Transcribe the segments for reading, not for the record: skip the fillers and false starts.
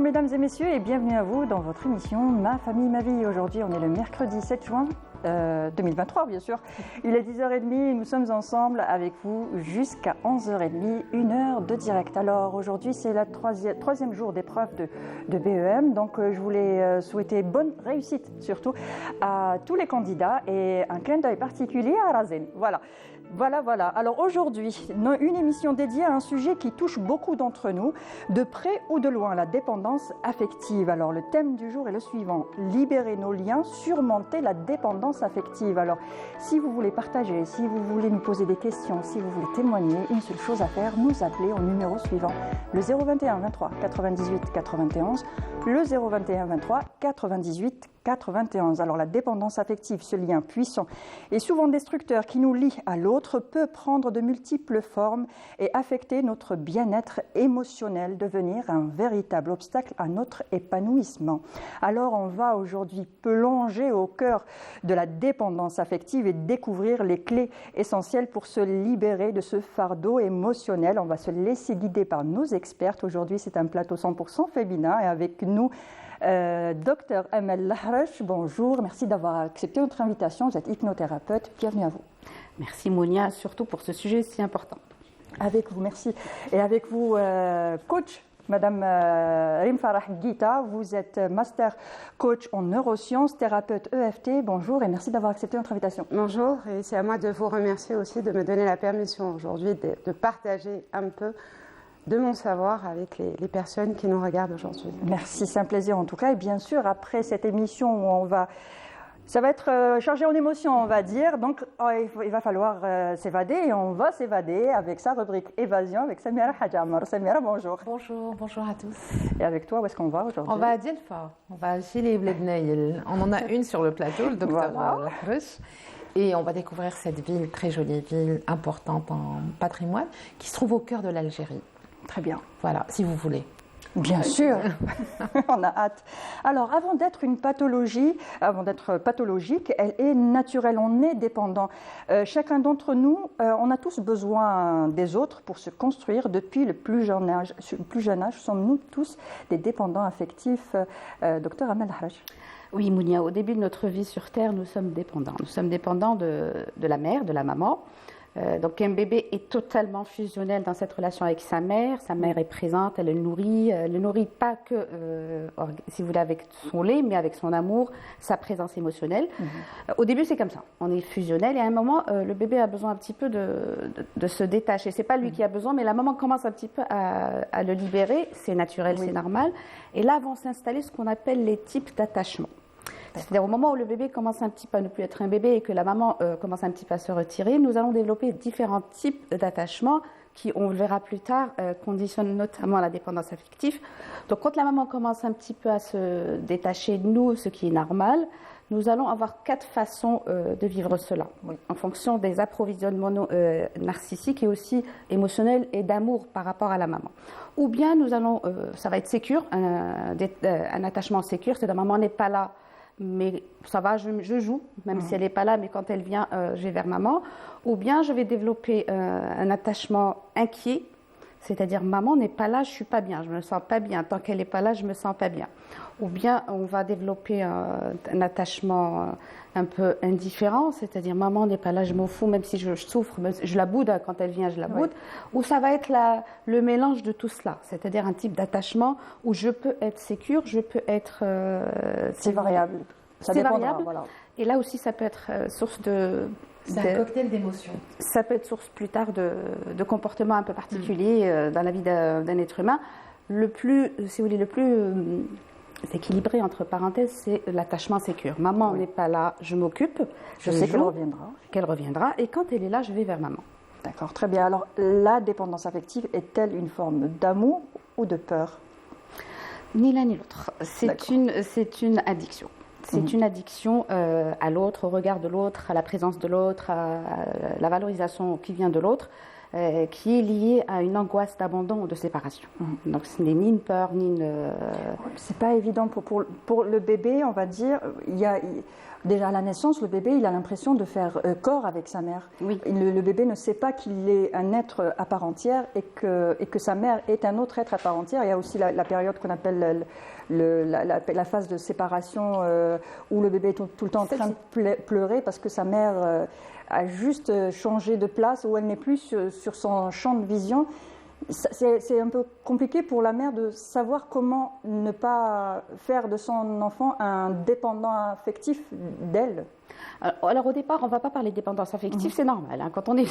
mesdames et messieurs, et bienvenue à vous dans votre émission Ma famille, ma vie. Aujourd'hui, on est le mercredi 7 juin 2023, bien sûr. Il est 10h30 et nous sommes ensemble avec vous jusqu'à 11h30, une heure de direct. Alors aujourd'hui, c'est le troisième jour d'épreuve de BEM, donc je voulais souhaiter bonne réussite surtout à tous les candidats et un clin d'œil particulier à Razen. Voilà. Alors aujourd'hui, une émission dédiée à un sujet qui touche beaucoup d'entre nous, de près ou de loin, la dépendance affective. Alors le thème du jour est le suivant: libérer nos liens, surmonter la dépendance affective. Alors si vous voulez partager, si vous voulez nous poser des questions, si vous voulez témoigner, une seule chose à faire, nous appeler au numéro suivant, le 021 23 98 91, le 021 23 98 91. Alors la dépendance affective, ce lien puissant et souvent destructeur qui nous lie à l'autre, peut prendre de multiples formes et affecter notre bien-être émotionnel, devenir un véritable obstacle à notre épanouissement. Alors on va aujourd'hui plonger au cœur de la dépendance affective et découvrir les clés essentielles pour se libérer de ce fardeau émotionnel. On va se laisser guider par nos expertes. Aujourd'hui, c'est un plateau 100% féminin et avec nous Dr Amel Lahrache, bonjour, merci d'avoir accepté notre invitation. Vous êtes hypnothérapeute, bienvenue à vous. Merci Mounia, surtout pour ce sujet si important. Avec vous, merci. Et avec vous, coach, Madame Rim Farah Guita, vous êtes master coach en neurosciences, thérapeute EFT, bonjour et merci d'avoir accepté notre invitation. Bonjour, et c'est à moi de vous remercier aussi de me donner la permission aujourd'hui de partager un peu de mon savoir avec les personnes qui nous regardent aujourd'hui. Merci, c'est un plaisir en tout cas. Et bien sûr, après cette émission, ça va être chargé en émotions, on va dire. Donc, il va falloir s'évader et on va s'évader avec sa rubrique Évasion avec Samira Hajamar. Samira, bonjour. Bonjour à tous. Et avec toi, où est-ce qu'on va aujourd'hui? On va à Dilfa. On va chez les Blednaïl. On en a une sur le plateau, le docteur Lahrache. Et on va découvrir cette ville, très jolie ville, importante en patrimoine, qui se trouve au cœur de l'Algérie. Très bien. Voilà, si vous voulez. Bien sûr, on a hâte. Alors, avant d'être pathologique, elle est naturelle, on est dépendant. Chacun d'entre nous, on a tous besoin des autres pour se construire. Depuis le plus jeune âge, sommes-nous tous des dépendants affectifs. Docteur Amel Lahrache. Oui, Mounia, au début de notre vie sur Terre, nous sommes dépendants. Nous sommes dépendants de la mère, de la maman. Donc un bébé est totalement fusionnel dans cette relation avec sa mère. Sa mère est présente, elle le nourrit pas que, si vous voulez, avec son lait, mais avec son amour, sa présence émotionnelle. Au début, c'est comme ça. On est fusionnel et à un moment, le bébé a besoin un petit peu de se détacher. C'est pas lui qui a besoin, mais la maman commence un petit peu à le libérer. C'est naturel, c'est normal. Et là vont s'installer ce qu'on appelle les types d'attachement. C'est-à-dire au moment où le bébé commence un petit peu à ne plus être un bébé et que la maman commence un petit peu à se retirer, nous allons développer différents types d'attachements qui, on le verra plus tard, conditionnent notamment la dépendance affective. Donc quand la maman commence un petit peu à se détacher de nous, ce qui est normal, nous allons avoir 4 façons de vivre cela, en fonction des approvisionnements narcissiques et aussi émotionnels et d'amour par rapport à la maman. Ou bien nous allons, ça va être sécure, un attachement sécure, c'est-à-dire maman n'est pas là, mais ça va, je joue, même si elle n'est pas là, mais quand elle vient, je vais vers maman. Ou bien je vais développer un attachement inquiet, c'est-à-dire maman n'est pas là, je ne suis pas bien, je ne me sens pas bien. Tant qu'elle n'est pas là, je ne me sens pas bien. Ou bien on va développer un attachement un peu indifférent, c'est-à-dire maman n'est pas là, je m'en fous, même si je souffre, je la boude, quand elle vient, je la boude. Ou ça va être le mélange de tout cela, c'est-à-dire un type d'attachement où je peux être sécure, je peux être... c'est variable. C'est variable. Voilà. Et là aussi, ça peut être source de... C'est un cocktail d'émotions. Ça peut être source plus tard de comportements un peu particuliers dans la vie d'un être humain. Le plus, si vous voulez, le plus équilibré, entre parenthèses, c'est l'attachement sécure. Maman n'est pas là, je m'occupe. Je sais qu'elle reviendra. Et quand elle est là, je vais vers maman. D'accord, très bien. Alors, la dépendance affective est-elle une forme d'amour ou de peur? Ni l'un ni l'autre. C'est une addiction. C'est une addiction à l'autre, au regard de l'autre, à la présence de l'autre, à la valorisation qui vient de l'autre, qui est liée à une angoisse d'abandon ou de séparation. Donc ce n'est ni une peur, ni une... C'est pas évident pour le bébé, on va dire. Déjà à la naissance, le bébé, il a l'impression de faire corps avec sa mère. Oui. Le bébé ne sait pas qu'il est un être à part entière et que sa mère est un autre être à part entière. Il y a aussi la période qu'on appelle la phase de séparation où le bébé est tout le temps en train de pleurer parce que sa mère a juste changé de place, où elle n'est plus sur son champ de vision. C'est un peu compliqué pour la mère de savoir comment ne pas faire de son enfant un dépendant affectif d'elle. Alors au départ, on ne va pas parler de dépendance affective, c'est normal. Hein. Quand on est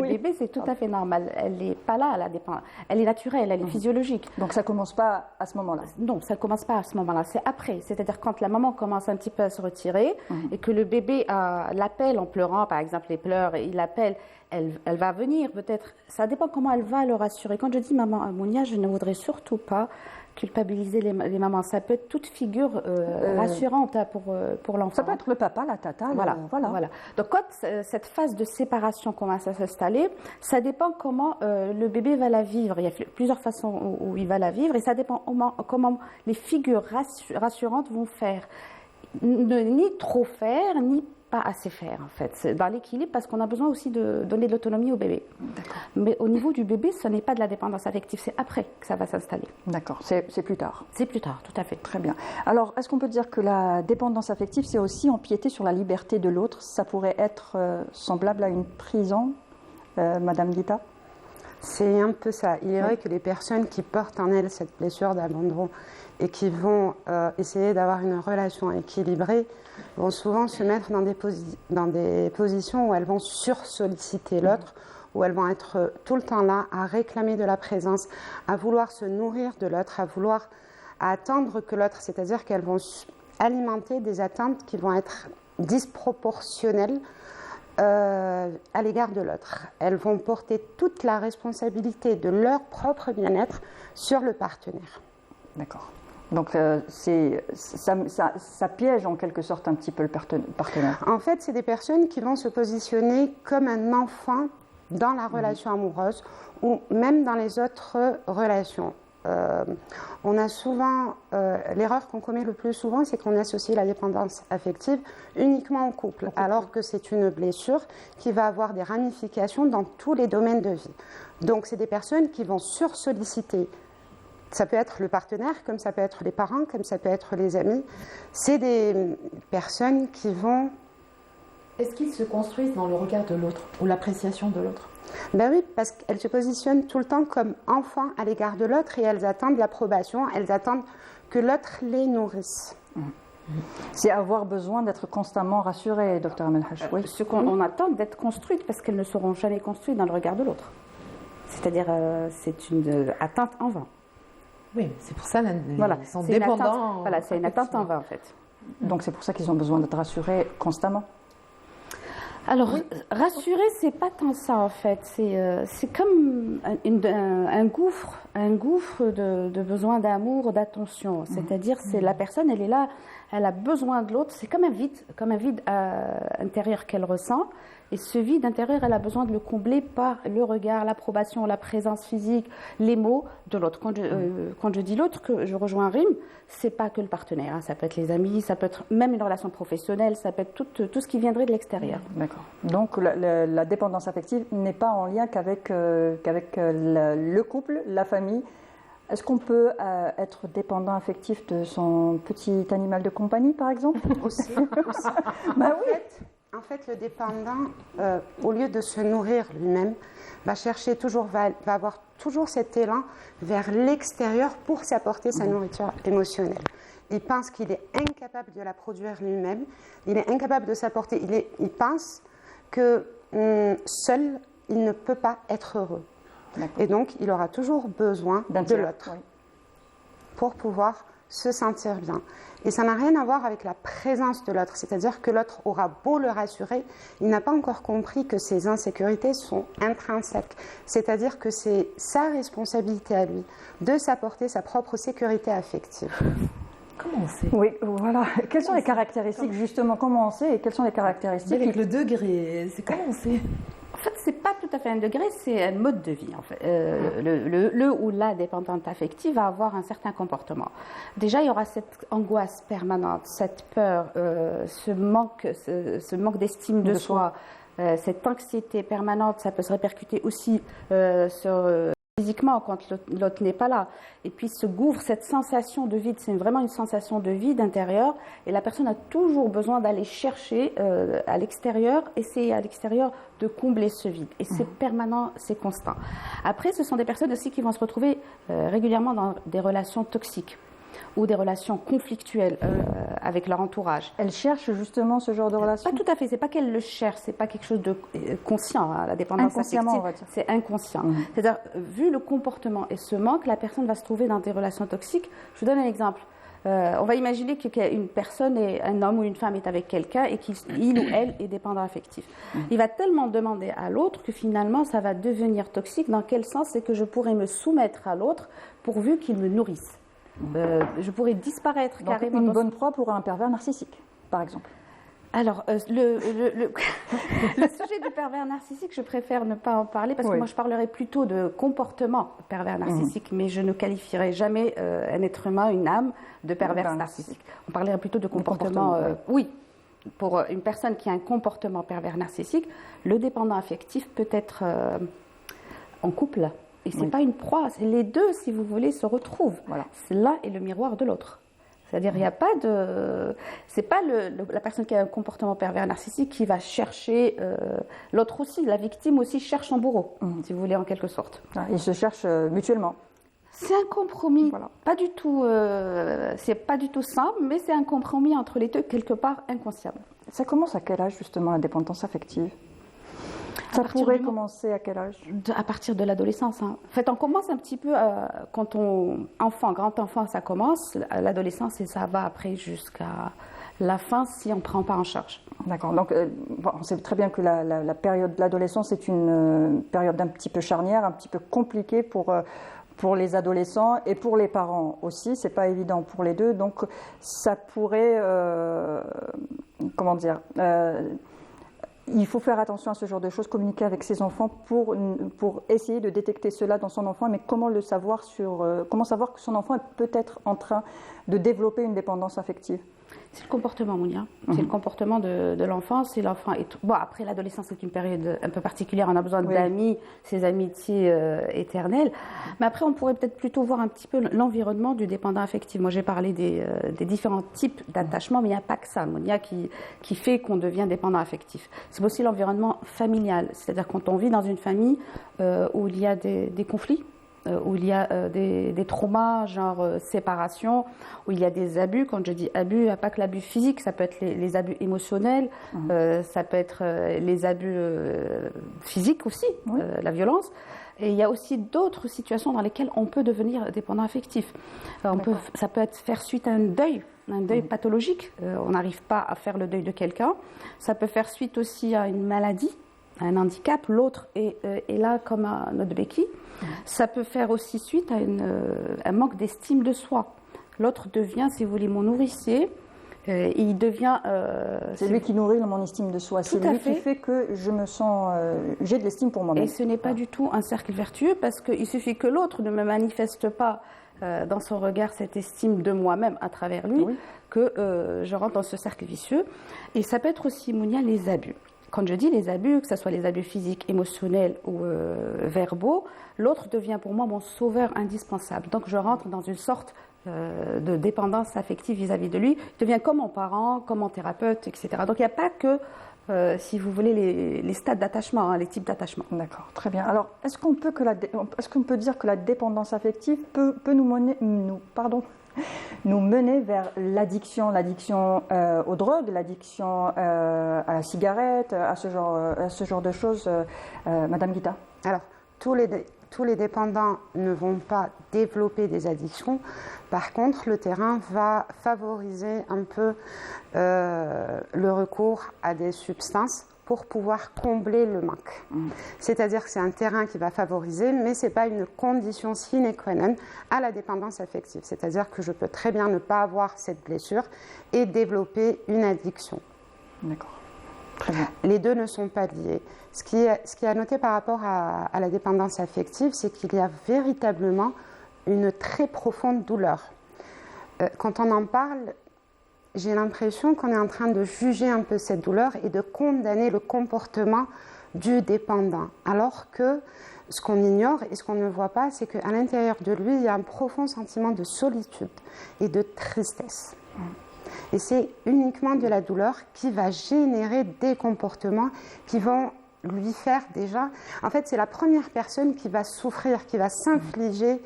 Oui. bébé, c'est tout à fait normal. Elle n'est pas là, la dépendance. Elle est naturelle, elle est physiologique. Donc ça ne commence pas à ce moment-là. Non, ça ne commence pas à ce moment-là, c'est après. C'est-à-dire quand la maman commence un petit peu à se retirer et que le bébé l'appelle en pleurant, par exemple, il pleure, il l'appelle, elle va venir peut-être. Ça dépend comment elle va le rassurer. Quand je dis maman Mounia, je ne voudrais surtout pas culpabiliser les mamans. Ça peut être toute figure rassurante pour l'enfant. Ça peut être le papa, la tata. Voilà. Donc quand cette phase de séparation commence à s'installer, ça dépend comment le bébé va la vivre. Il y a plusieurs façons où il va la vivre et ça dépend comment les figures rassurantes vont faire. Ni trop faire, ni pas assez faire en fait. C'est dans l'équilibre parce qu'on a besoin aussi de donner de l'autonomie au bébé. D'accord. Mais au niveau du bébé, ce n'est pas de la dépendance affective, c'est après que ça va s'installer. D'accord, c'est plus tard. C'est plus tard, tout à fait. Très bien. Alors, est-ce qu'on peut dire que la dépendance affective, c'est aussi empiéter sur la liberté de l'autre? Ça pourrait être semblable à une prison, Madame Guita? C'est un peu ça. Il est vrai que les personnes qui portent en elles cette blessure d'abandon et qui vont essayer d'avoir une relation équilibrée vont souvent se mettre dans des positions où elles vont sursolliciter l'autre, où elles vont être tout le temps là à réclamer de la présence, à vouloir se nourrir de l'autre, à attendre que l'autre, c'est-à-dire qu'elles vont alimenter des attentes qui vont être disproportionnelles à l'égard de l'autre. Elles vont porter toute la responsabilité de leur propre bien-être sur le partenaire. D'accord. Donc ça piège en quelque sorte un petit peu le partenaire. En fait, c'est des personnes qui vont se positionner comme un enfant dans la relation amoureuse ou même dans les autres relations. On a souvent, l'erreur qu'on commet le plus souvent, c'est qu'on associe la dépendance affective uniquement au couple, alors que c'est une blessure qui va avoir des ramifications dans tous les domaines de vie. Donc, c'est des personnes qui vont sursolliciter. Ça peut être le partenaire, comme ça peut être les parents, comme ça peut être les amis. C'est des personnes qui vont... Est-ce qu'ils se construisent dans le regard de l'autre ou l'appréciation de l'autre? Ben oui, parce qu'elles se positionnent tout le temps comme enfants à l'égard de l'autre et elles attendent l'approbation, elles attendent que l'autre les nourrisse. C'est avoir besoin d'être constamment rassurée, Dr Amelhaj. Oui. Ce qu'on attend d'être construites parce qu'elles ne seront jamais construites dans le regard de l'autre. C'est-à-dire, c'est une attente en vain. Oui, c'est pour ça qu'ils sont c'est dépendants. Voilà, c'est une attente en vain en fait. Donc c'est pour ça qu'ils ont besoin d'être rassurés constamment. Alors, rassurer, c'est pas tant ça en fait. C'est comme un gouffre de besoin d'amour, d'attention. C'est-à-dire, c'est la personne, elle est là, elle a besoin de l'autre. C'est comme un vide intérieur qu'elle ressent. Et ce vide intérieur, elle a besoin de le combler par le regard, l'approbation, la présence physique, les mots de l'autre. Quand je dis l'autre, que je rejoins Rim, c'est pas que le partenaire. Hein. Ça peut être les amis, ça peut être même une relation professionnelle, ça peut être tout ce qui viendrait de l'extérieur. D'accord. Donc la dépendance affective n'est pas en lien qu'avec le couple, la famille. Est-ce qu'on peut être dépendant affectif de son petit animal de compagnie, par exemple? Aussi. Ben oui. En fait, le dépendant, au lieu de se nourrir lui-même, va avoir toujours cet élan vers l'extérieur pour s'apporter sa nourriture émotionnelle. Il pense qu'il est incapable de la produire lui-même, il est incapable de s'apporter, il pense que seul, il ne peut pas être heureux. Et donc, il aura toujours besoin de l'autre pour pouvoir se sentir bien. Et ça n'a rien à voir avec la présence de l'autre, c'est-à-dire que l'autre aura beau le rassurer, il n'a pas encore compris que ses insécurités sont intrinsèques, c'est-à-dire que c'est sa responsabilité à lui de s'apporter sa propre sécurité affective. Comment on sait? Oui, voilà. Quelles sont les caractéristiques, justement, comment on sait et quelles sont les caractéristiques avec le degré, c'est comment on sait? En fait, c'est pas tout à fait un degré, c'est un mode de vie. En fait. Le ou la dépendante affective va avoir un certain comportement. Déjà, il y aura cette angoisse permanente, cette peur, ce manque d'estime de soi, cette anxiété permanente. Ça peut se répercuter aussi physiquement quand l'autre n'est pas là. Et puis ce gouffre, cette sensation de vide, c'est vraiment une sensation de vide intérieur. Et la personne a toujours besoin d'aller chercher à l'extérieur, essayer à l'extérieur de combler ce vide. Et c'est permanent, c'est constant. Après, ce sont des personnes aussi qui vont se retrouver régulièrement dans des relations toxiques ou des relations conflictuelles avec leur entourage. Elles cherchent justement ce genre de relation? Pas tout à fait, c'est pas qu'elles le cherchent, c'est pas quelque chose de conscient, hein, la dépendance affective, c'est inconscient. C'est-à-dire, vu le comportement et ce manque, la personne va se trouver dans des relations toxiques. Je vous donne un exemple. On va imaginer qu'une personne, un homme ou une femme est avec quelqu'un et qu'il ou elle est dépendant affectif. Il va tellement demander à l'autre que finalement ça va devenir toxique. Dans quel sens? C'est que je pourrais me soumettre à l'autre pourvu qu'il me nourrisse. Je pourrais disparaître. Donc, carrément. Une bonne proie pour un pervers narcissique, par exemple. Alors, le sujet du pervers narcissique, je préfère ne pas en parler parce que moi, je parlerai plutôt de comportement pervers narcissique, mais je ne qualifierai jamais un être humain, une âme, de pervers narcissique. On parlerait plutôt de comportement. Oui, pour une personne qui a un comportement pervers narcissique, le dépendant affectif peut être en couple. Et ce n'est pas une proie, c'est les deux, si vous voulez, se retrouvent. Voilà. L'un est le miroir de l'autre. C'est-à-dire, il n'y a pas de... C'est pas la personne qui a un comportement pervers narcissique qui va chercher... l'autre aussi, la victime aussi cherche son bourreau, si vous voulez, en quelque sorte. Ils se cherchent mutuellement. C'est un compromis, pas du tout... c'est pas du tout simple, mais c'est un compromis entre les deux, quelque part inconsciemment. Ça commence à quel âge, justement, la dépendance affective ? Ça pourrait commencer à quel âge? À partir de l'adolescence. Hein. En fait, on commence un petit peu quand grand enfant, ça commence, l'adolescence, et ça va après jusqu'à la fin si on ne prend pas en charge. D'accord. Donc, on sait très bien que la période de l'adolescence est une période un petit peu charnière, un petit peu compliquée pour les adolescents et pour les parents aussi. C'est pas évident pour les deux. Donc, ça pourrait, il faut faire attention à ce genre de choses, communiquer avec ses enfants pour essayer de détecter cela dans son enfant, mais comment savoir que son enfant est peut-être en train de développer une dépendance affective? C'est le comportement, Mounia. C'est le comportement de l'enfant. Bon, après, l'adolescence, c'est une période un peu particulière. On a besoin d'amis, ces amitiés éternelles. Mais après, on pourrait peut-être plutôt voir un petit peu l'environnement du dépendant affectif. Moi, j'ai parlé des différents types d'attachement, mais il n'y a pas que ça, Mounia, qui fait qu'on devient dépendant affectif. C'est aussi l'environnement familial. C'est-à-dire quand on vit dans une famille où il y a des conflits, où il y a des traumas, genre séparation, où il y a des abus. Quand je dis abus, il n'y a pas que l'abus physique, ça peut être les abus émotionnels, ça peut être les abus physiques aussi, la violence. Et il y a aussi d'autres situations dans lesquelles on peut devenir dépendant affectif. Ça peut faire suite à un deuil pathologique. On n'arrive pas à faire le deuil de quelqu'un. Ça peut faire suite aussi à une maladie, à un handicap. L'autre est là comme notre béquille. Ça peut faire aussi suite à un manque d'estime de soi. L'autre devient, si vous voulez, mon nourricier. Il devient... c'est lui qui nourrit mon estime de soi. C'est lui qui fait que je me sens... j'ai de l'estime pour moi-même. Et ce n'est pas du tout un cercle vertueux parce qu'il suffit que l'autre ne me manifeste pas dans son regard cette estime de moi-même à travers lui que je rentre dans ce cercle vicieux. Et ça peut être aussi, Mounia, les abus. Quand je dis les abus, que ce soit les abus physiques, émotionnels ou verbaux, l'autre devient pour moi mon sauveur indispensable. Donc je rentre dans une sorte de dépendance affective vis-à-vis de lui. Il devient comme mon parent, comme mon thérapeute, etc. Donc il n'y a pas que, si vous voulez, les stades d'attachement, les types d'attachement. D'accord, très bien. Alors, est-ce qu'on peut dire que la dépendance affective peut nous mener vers l'addiction aux drogues, l'addiction à la cigarette, à ce genre de choses, Madame Guita? Alors, tous les dépendants ne vont pas développer des addictions. Par contre, le terrain va favoriser un peu le recours à des substances pour pouvoir combler le manque. C'est-à-dire que c'est un terrain qui va favoriser, mais ce n'est pas une condition sine qua non à la dépendance affective. C'est-à-dire que je peux très bien ne pas avoir cette blessure et développer une addiction. D'accord. Très bien. Les deux ne sont pas liés. Ce qui est à noter par rapport à la dépendance affective, c'est qu'il y a véritablement une très profonde douleur. Quand on en parle, j'ai l'impression qu'on est en train de juger un peu cette douleur et de condamner le comportement du dépendant. Alors que ce qu'on ignore et ce qu'on ne voit pas, c'est qu'à l'intérieur de lui, il y a un profond sentiment de solitude et de tristesse. Et c'est uniquement de la douleur qui va générer des comportements qui vont lui faire déjà... En fait, c'est la première personne qui va souffrir, qui va s'infliger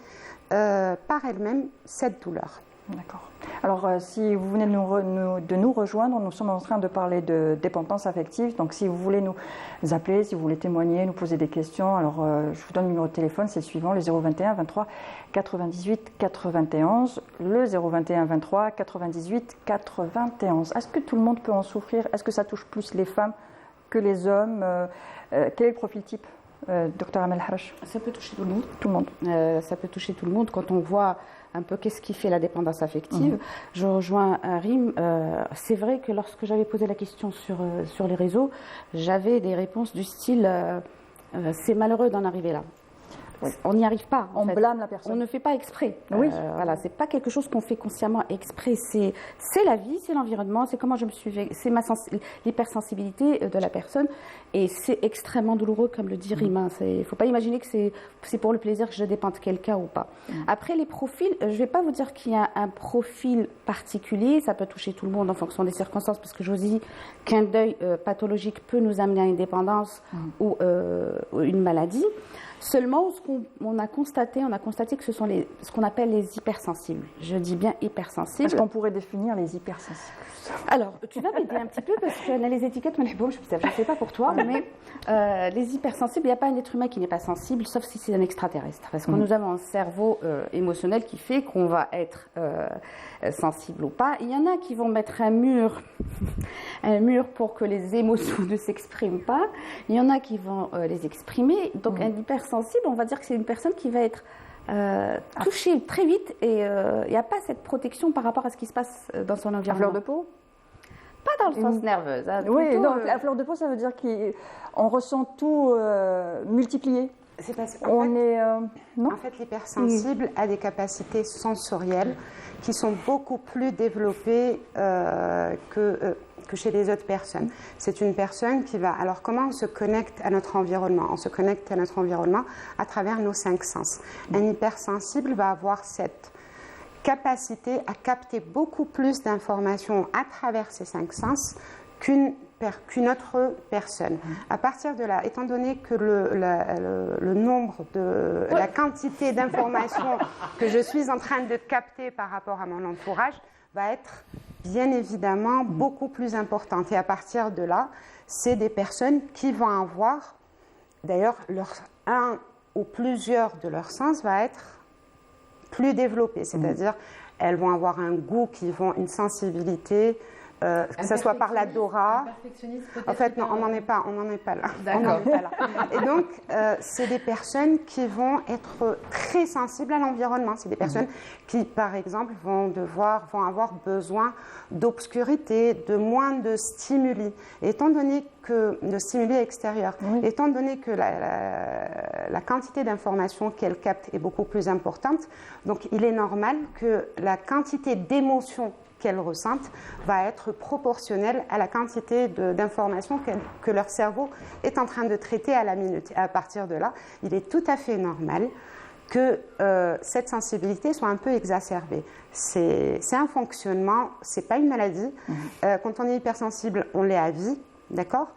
par elle-même cette douleur. D'accord. Alors, si vous venez de nous rejoindre, nous sommes en train de parler de dépendance affective. Donc, si vous voulez nous appeler, si vous voulez témoigner, nous poser des questions, alors je vous donne le numéro de téléphone, c'est le suivant, le 021 23 98 91, le 021 23 98 91. Est-ce que tout le monde peut en souffrir? Est-ce que ça touche plus les femmes que les hommes? Quel est le profil type, Dr Amel Harash? Ça peut toucher tout le monde. Tout le monde. Ça peut toucher tout le monde. Quand on voit un peu qu'est-ce qui fait la dépendance affective, je rejoins Rim. C'est vrai que lorsque j'avais posé la question sur les réseaux, j'avais des réponses du style c'est malheureux d'en arriver là. Oui. On n'y arrive pas. On blâme la personne. On ne fait pas exprès. Oui. Voilà, c'est pas quelque chose qu'on fait consciemment exprès. C'est la vie, c'est l'environnement, c'est comment je me suis, c'est l'hypersensibilité de la personne, et c'est extrêmement douloureux, comme le dit Rima. Il ne faut pas imaginer que c'est pour le plaisir que je dépende de quelqu'un ou pas. Après les profils, je ne vais pas vous dire qu'il y a un profil particulier. Ça peut toucher tout le monde en fonction des circonstances, parce que je vous dis qu'un deuil pathologique peut nous amener à une dépendance ou une maladie. Seulement, on a constaté que ce sont ce qu'on appelle les hypersensibles. Je dis bien hypersensibles. Est-ce qu'on pourrait définir les hypersensibles? Alors, tu vas m'aider un petit peu parce que les étiquettes, mais bon, je ne sais pas pour toi, mais les hypersensibles, il n'y a pas un être humain qui n'est pas sensible, sauf si c'est un extraterrestre. Parce que nous avons un cerveau émotionnel qui fait qu'on va être sensible ou pas. Il y en a qui vont mettre un mur pour que les émotions ne s'expriment pas. Il y en a qui vont les exprimer. Donc, un hypersensible, on va dire que c'est une personne qui va être touchée très vite et il n'y a pas cette protection par rapport à ce qui se passe dans son environnement. À fleur de peau? Pas dans le sens nerveuse. Hein, oui, plutôt, non, à fleur de peau, ça veut dire qu'on ressent tout multiplié. C'est parce qu'en en fait, l'hypersensible a des capacités sensorielles qui sont beaucoup plus développées que chez les autres personnes. C'est une personne qui va... Alors, comment on se connecte à notre environnement? On se connecte à notre environnement à travers nos 5 sens. Un hypersensible va avoir cette capacité à capter beaucoup plus d'informations à travers ces 5 sens qu'une autre personne. À partir de là, étant donné que le nombre la quantité d'informations que je suis en train de capter par rapport à mon entourage va être bien évidemment beaucoup plus importante. Et à partir de là, c'est des personnes qui vont avoir, d'ailleurs, un ou plusieurs de leurs sens va être plus développé, c'est-à-dire elles vont avoir un goût, une sensibilité, que ce soit par l'odorat. En fait, non, on n'en est pas là. D'accord. Et donc, c'est des personnes qui vont être très sensibles à l'environnement. C'est des personnes qui, par exemple, vont avoir besoin d'obscurité, de moins de stimuli. Et étant donné que de stimuli extérieurs, étant donné que la quantité d'informations qu'elles captent est beaucoup plus importante, donc il est normal que la quantité d'émotions qu'elles ressentent va être proportionnelle à la quantité d'informations que leur cerveau est en train de traiter à la minute. Et à partir de là, il est tout à fait normal que cette sensibilité soit un peu exacerbée. C'est un fonctionnement, c'est pas une maladie. Quand on est hypersensible, on l'est à vie. D'accord.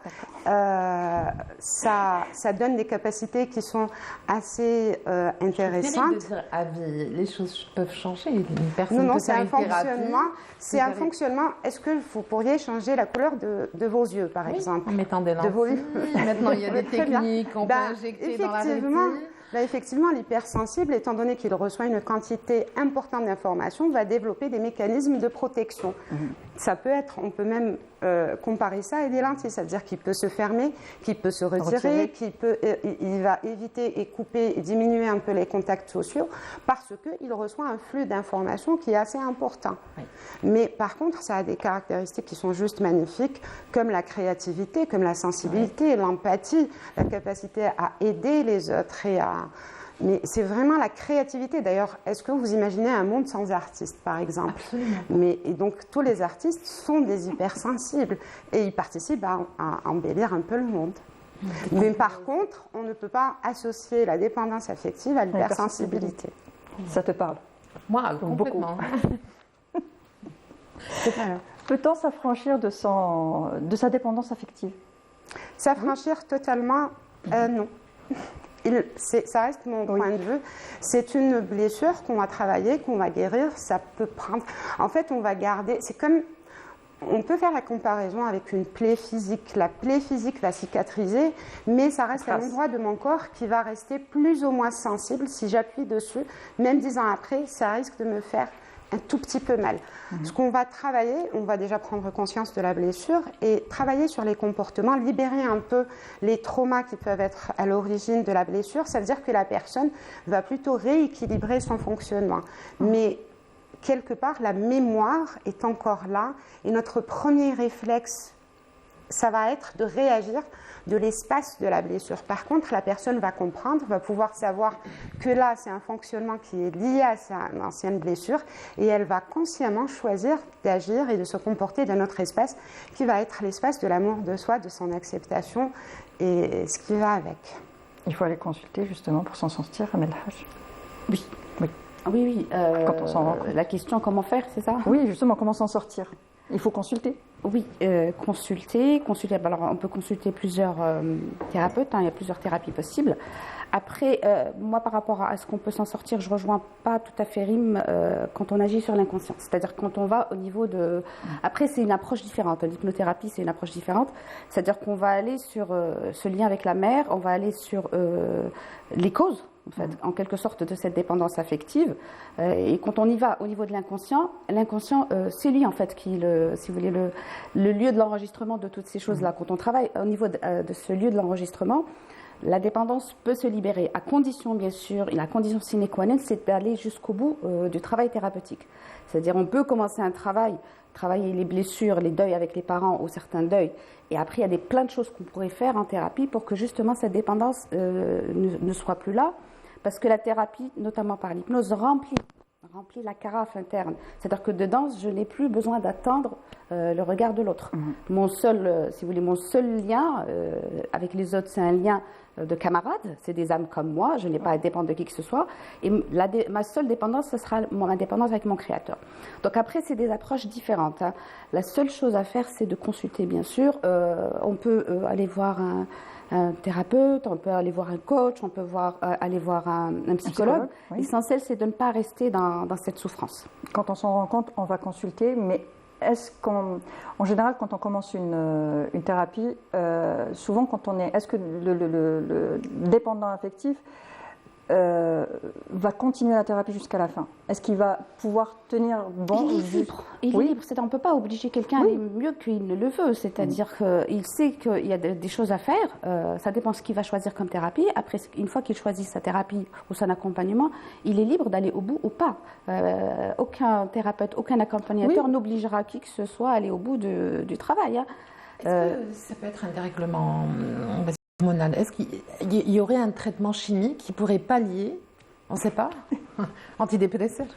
Ça donne des capacités qui sont assez intéressantes. De dire à vie, les choses peuvent changer. Une personne non, peut c'est faire un une thérapie. C'est un fonctionnement. Est-ce que vous pourriez changer la couleur de vos yeux, par exemple? En mettant des lentilles. Maintenant, il y a des techniques qu'on peut injecter dans la rétine. Là, effectivement, l'hypersensible, étant donné qu'il reçoit une quantité importante d'informations, va développer des mécanismes de protection. Ça peut être, on peut même comparer ça à des lentilles, c'est-à-dire qu'il peut se fermer, qu'il peut se retirer, il va éviter et couper et diminuer un peu les contacts sociaux parce qu'il reçoit un flux d'informations qui est assez important. Oui. Mais par contre, ça a des caractéristiques qui sont juste magnifiques, comme la créativité, comme la sensibilité, l'empathie, la capacité à aider les autres et à... Mais c'est vraiment la créativité. D'ailleurs, est-ce que vous imaginez un monde sans artistes, par exemple? Absolument. Et donc, tous les artistes sont des hypersensibles et ils participent à embellir un peu le monde. Mais par contre, on ne peut pas associer la dépendance affective à l'hypersensibilité. Ça te parle? Moi, complètement. Peut-on s'affranchir de sa dépendance affective? S'affranchir totalement, non. Ça reste mon point de vue. C'est une blessure qu'on va travailler, qu'on va guérir. Ça peut prendre... En fait, on va garder... C'est comme... On peut faire la comparaison avec une plaie physique. La plaie physique va cicatriser, mais ça reste un endroit de mon corps qui va rester plus ou moins sensible. Si j'appuie dessus, même 10 ans après, ça risque de me faire un tout petit peu mal. Ce qu'on va travailler, on va déjà prendre conscience de la blessure et travailler sur les comportements, libérer un peu les traumas qui peuvent être à l'origine de la blessure. Ça veut dire que la personne va plutôt rééquilibrer son fonctionnement. Mais quelque part, la mémoire est encore là et notre premier réflexe, ça va être de réagir de l'espace de la blessure. Par contre, la personne va comprendre, va pouvoir savoir que là, c'est un fonctionnement qui est lié à sa ancienne blessure et elle va consciemment choisir d'agir et de se comporter dans notre espace qui va être l'espace de l'amour de soi, de son acceptation et ce qui va avec. Il faut aller consulter justement pour s'en sortir, Amel Haj. Oui. Oui. Quand on s'en rend compte. La question, comment faire, c'est ça? Oui, justement, comment s'en sortir? Il faut consulter. Oui, consulter. Alors, on peut consulter plusieurs thérapeutes, il y a plusieurs thérapies possibles. Après, moi, par rapport à ce qu'on peut s'en sortir, je ne rejoins pas tout à fait Rim quand on agit sur l'inconscient. C'est-à-dire quand on va au niveau de... Après, c'est une approche différente. L'hypnothérapie, c'est une approche différente. C'est-à-dire qu'on va aller sur ce lien avec la mère, on va aller sur les causes, en fait, en quelque sorte, de cette dépendance affective. Et quand on y va au niveau de l'inconscient, c'est lui, en fait, qui, si vous voulez, le lieu de l'enregistrement de toutes ces choses-là. Quand on travaille au niveau de ce lieu de l'enregistrement, la dépendance peut se libérer, à condition, bien sûr, et la condition sine qua non, c'est d'aller jusqu'au bout du travail thérapeutique. C'est-à-dire, on peut commencer un travailler les blessures, les deuils avec les parents ou certains deuils, et après, il y a plein de choses qu'on pourrait faire en thérapie pour que justement cette dépendance ne soit plus là, parce que la thérapie, notamment par l'hypnose, remplit la carafe interne. C'est-à-dire que dedans, je n'ai plus besoin d'attendre le regard de l'autre. Mon seul, si vous voulez, mon seul lien avec les autres, c'est un lien de camarades, c'est des âmes comme moi, je n'ai pas à dépendre de qui que ce soit, et ma seule dépendance, ce sera ma dépendance avec mon créateur. Donc après, c'est des approches différentes. La seule chose à faire, c'est de consulter, bien sûr. On peut aller voir un thérapeute, on peut aller voir un coach, on peut aller voir un psychologue. Oui. L'essentiel, c'est de ne pas rester dans cette souffrance. Quand on s'en rend compte, on va consulter, mais en général, quand on commence une thérapie, souvent est-ce que le dépendant affectif va continuer la thérapie jusqu'à la fin? Est-ce qu'il va pouvoir tenir bon? Il est libre. On ne peut pas obliger quelqu'un à aller mieux qu'il ne le veut. C'est-à-dire qu'il sait qu'il y a des choses à faire. Ça dépend de ce qu'il va choisir comme thérapie. Après, une fois qu'il choisit sa thérapie ou son accompagnement, il est libre d'aller au bout ou pas. Aucun thérapeute, aucun accompagnateur n'obligera qui que ce soit à aller au bout du travail. Est-ce que ça peut être un dérèglement hormonal? Est-ce qu'il y aurait un traitement chimique qui pourrait pallier, on ne sait pas, antidépresseur?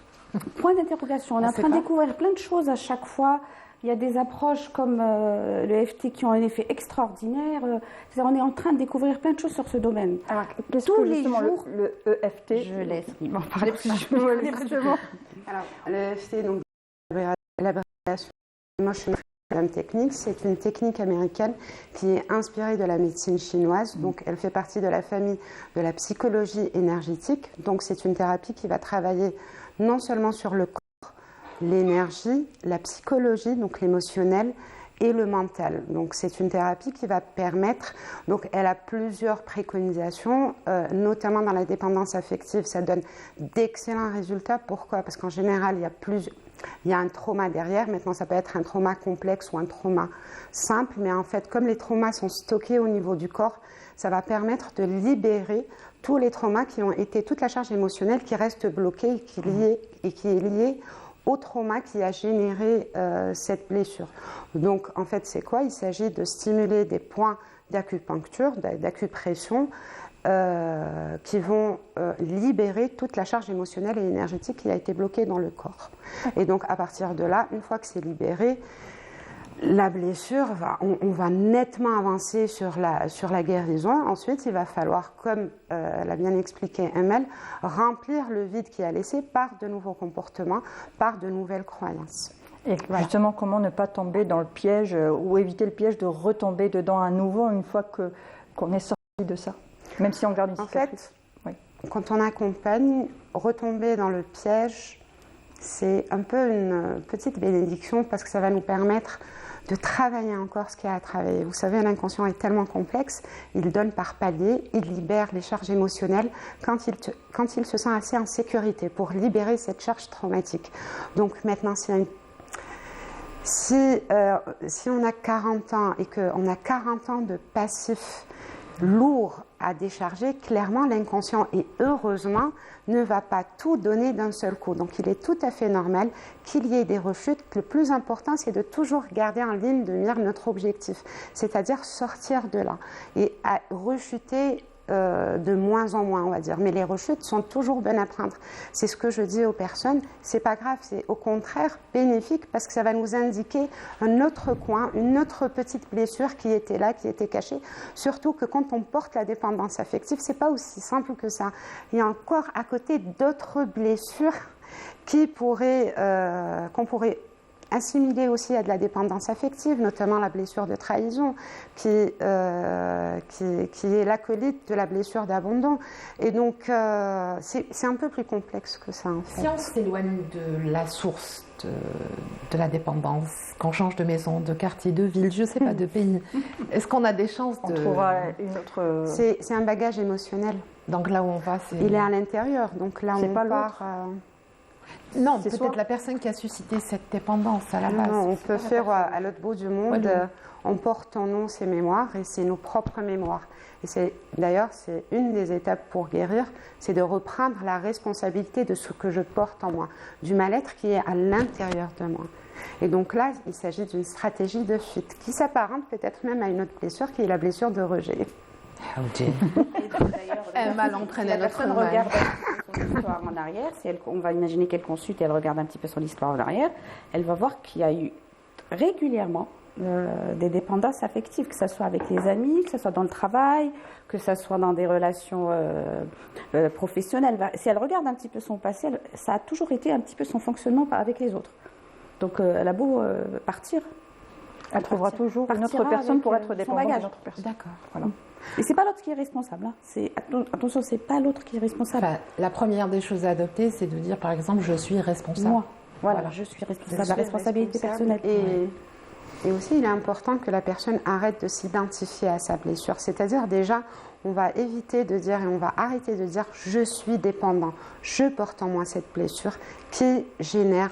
Point d'interrogation. On est en train de découvrir plein de choses à chaque fois. Il y a des approches comme le EFT qui ont un effet extraordinaire. On est en train de découvrir plein de choses sur ce domaine. Alors, tous les jours, le EFT, je laisse m'en parler parce que je me Alors, le EFT, donc l'abréviation Emotional Technique, c'est une technique américaine qui est inspirée de la médecine chinoise. Donc, elle fait partie de la famille de la psychologie énergétique. Donc, c'est une thérapie qui va travailler non seulement sur le corps, l'énergie, la psychologie, donc l'émotionnel, et le mental. Donc c'est une thérapie qui va permettre, donc elle a plusieurs préconisations, notamment dans la dépendance affective, ça donne d'excellents résultats. Pourquoi? Parce qu'en général, il y a un trauma derrière. Maintenant, ça peut être un trauma complexe ou un trauma simple, mais en fait, comme les traumas sont stockés au niveau du corps, ça va permettre de libérer tous les traumas qui ont été, toute la charge émotionnelle qui reste bloquée et qui est liée au trauma qui a généré cette blessure. Donc, en fait, c'est quoi? Il s'agit de stimuler des points d'acupuncture, d'acupression, qui vont libérer toute la charge émotionnelle et énergétique qui a été bloquée dans le corps. Et donc, à partir de là, une fois que c'est libéré, la blessure, on va nettement avancer sur la guérison. Ensuite, il va falloir, comme l'a bien expliqué Emel, remplir le vide qui a laissé par de nouveaux comportements, par de nouvelles croyances. Et justement, comment ne pas tomber dans le piège ou éviter le piège de retomber dedans à nouveau une fois qu'on est sorti de ça, même si on garde une cicatrice. En fait, quand on accompagne, retomber dans le piège, c'est un peu une petite bénédiction parce que ça va nous permettre de travailler encore ce qu'il y a à travailler. Vous savez, l'inconscient est tellement complexe, il donne par palier, il libère les charges émotionnelles quand il se sent assez en sécurité pour libérer cette charge traumatique. Donc maintenant, si on a 40 ans et qu'on a 40 ans de passif lourd à décharger, clairement l'inconscient, et heureusement, ne va pas tout donner d'un seul coup. Donc il est tout à fait normal qu'il y ait des rechutes. Le plus important, c'est de toujours garder en ligne de mire notre objectif, c'est-à-dire sortir de là et à rechuter de moins en moins, on va dire. Mais les rechutes sont toujours bonnes à prendre. C'est ce que je dis aux personnes. C'est pas grave, c'est au contraire bénéfique parce que ça va nous indiquer un autre coin, une autre petite blessure qui était là, qui était cachée. Surtout que quand on porte la dépendance affective, c'est pas aussi simple que ça. Il y a encore à côté d'autres blessures qu'on pourrait assimiler aussi à de la dépendance affective, notamment la blessure de trahison, qui est l'acolyte de la blessure d'abandon. Et donc, c'est un peu plus complexe que ça, en fait. Si on s'éloigne de la source de la dépendance, qu'on change de maison, de quartier, de ville, je ne sais pas, de pays, est-ce qu'on a des chances On trouvera une autre... C'est un bagage émotionnel. Donc là où on va, c'est... Il est à l'intérieur, donc là c'est on pas part... Non, peut-être la personne qui a suscité cette dépendance à la base. Non, on peut faire à l'autre bout du monde, on porte en nous ses mémoires et c'est nos propres mémoires. Et d'ailleurs, c'est une des étapes pour guérir, c'est de reprendre la responsabilité de ce que je porte en moi, du mal-être qui est à l'intérieur de moi. Et donc là, il s'agit d'une stratégie de fuite qui s'apparente peut-être même à une autre blessure qui est la blessure de rejet. Un mal entraîne la l'autre personne mal. regarde son histoire en arrière, on va imaginer qu'elle consulte et elle regarde un petit peu son histoire en arrière, elle va voir qu'il y a eu régulièrement des dépendances affectives, que ce soit avec les amis, que ce soit dans le travail, que ce soit dans des relations professionnelles. Si elle regarde un petit peu son passé, ça a toujours été un petit peu son fonctionnement avec les autres. Donc elle a beau partir, elle trouvera toujours une autre personne pour être dépendante d'une autre personne. D'accord. Voilà. Et c'est pas l'autre qui est responsable. Hein. Attention, c'est pas l'autre qui est responsable. Enfin, la première des choses à adopter, c'est de dire, par exemple, je suis responsable. Moi, voilà, je suis responsable. La responsabilité personnelle. Et aussi, il est important que la personne arrête de s'identifier à sa blessure. C'est-à-dire, déjà, on va éviter de dire et on va arrêter de dire « je suis dépendant, je porte en moi cette blessure qui génère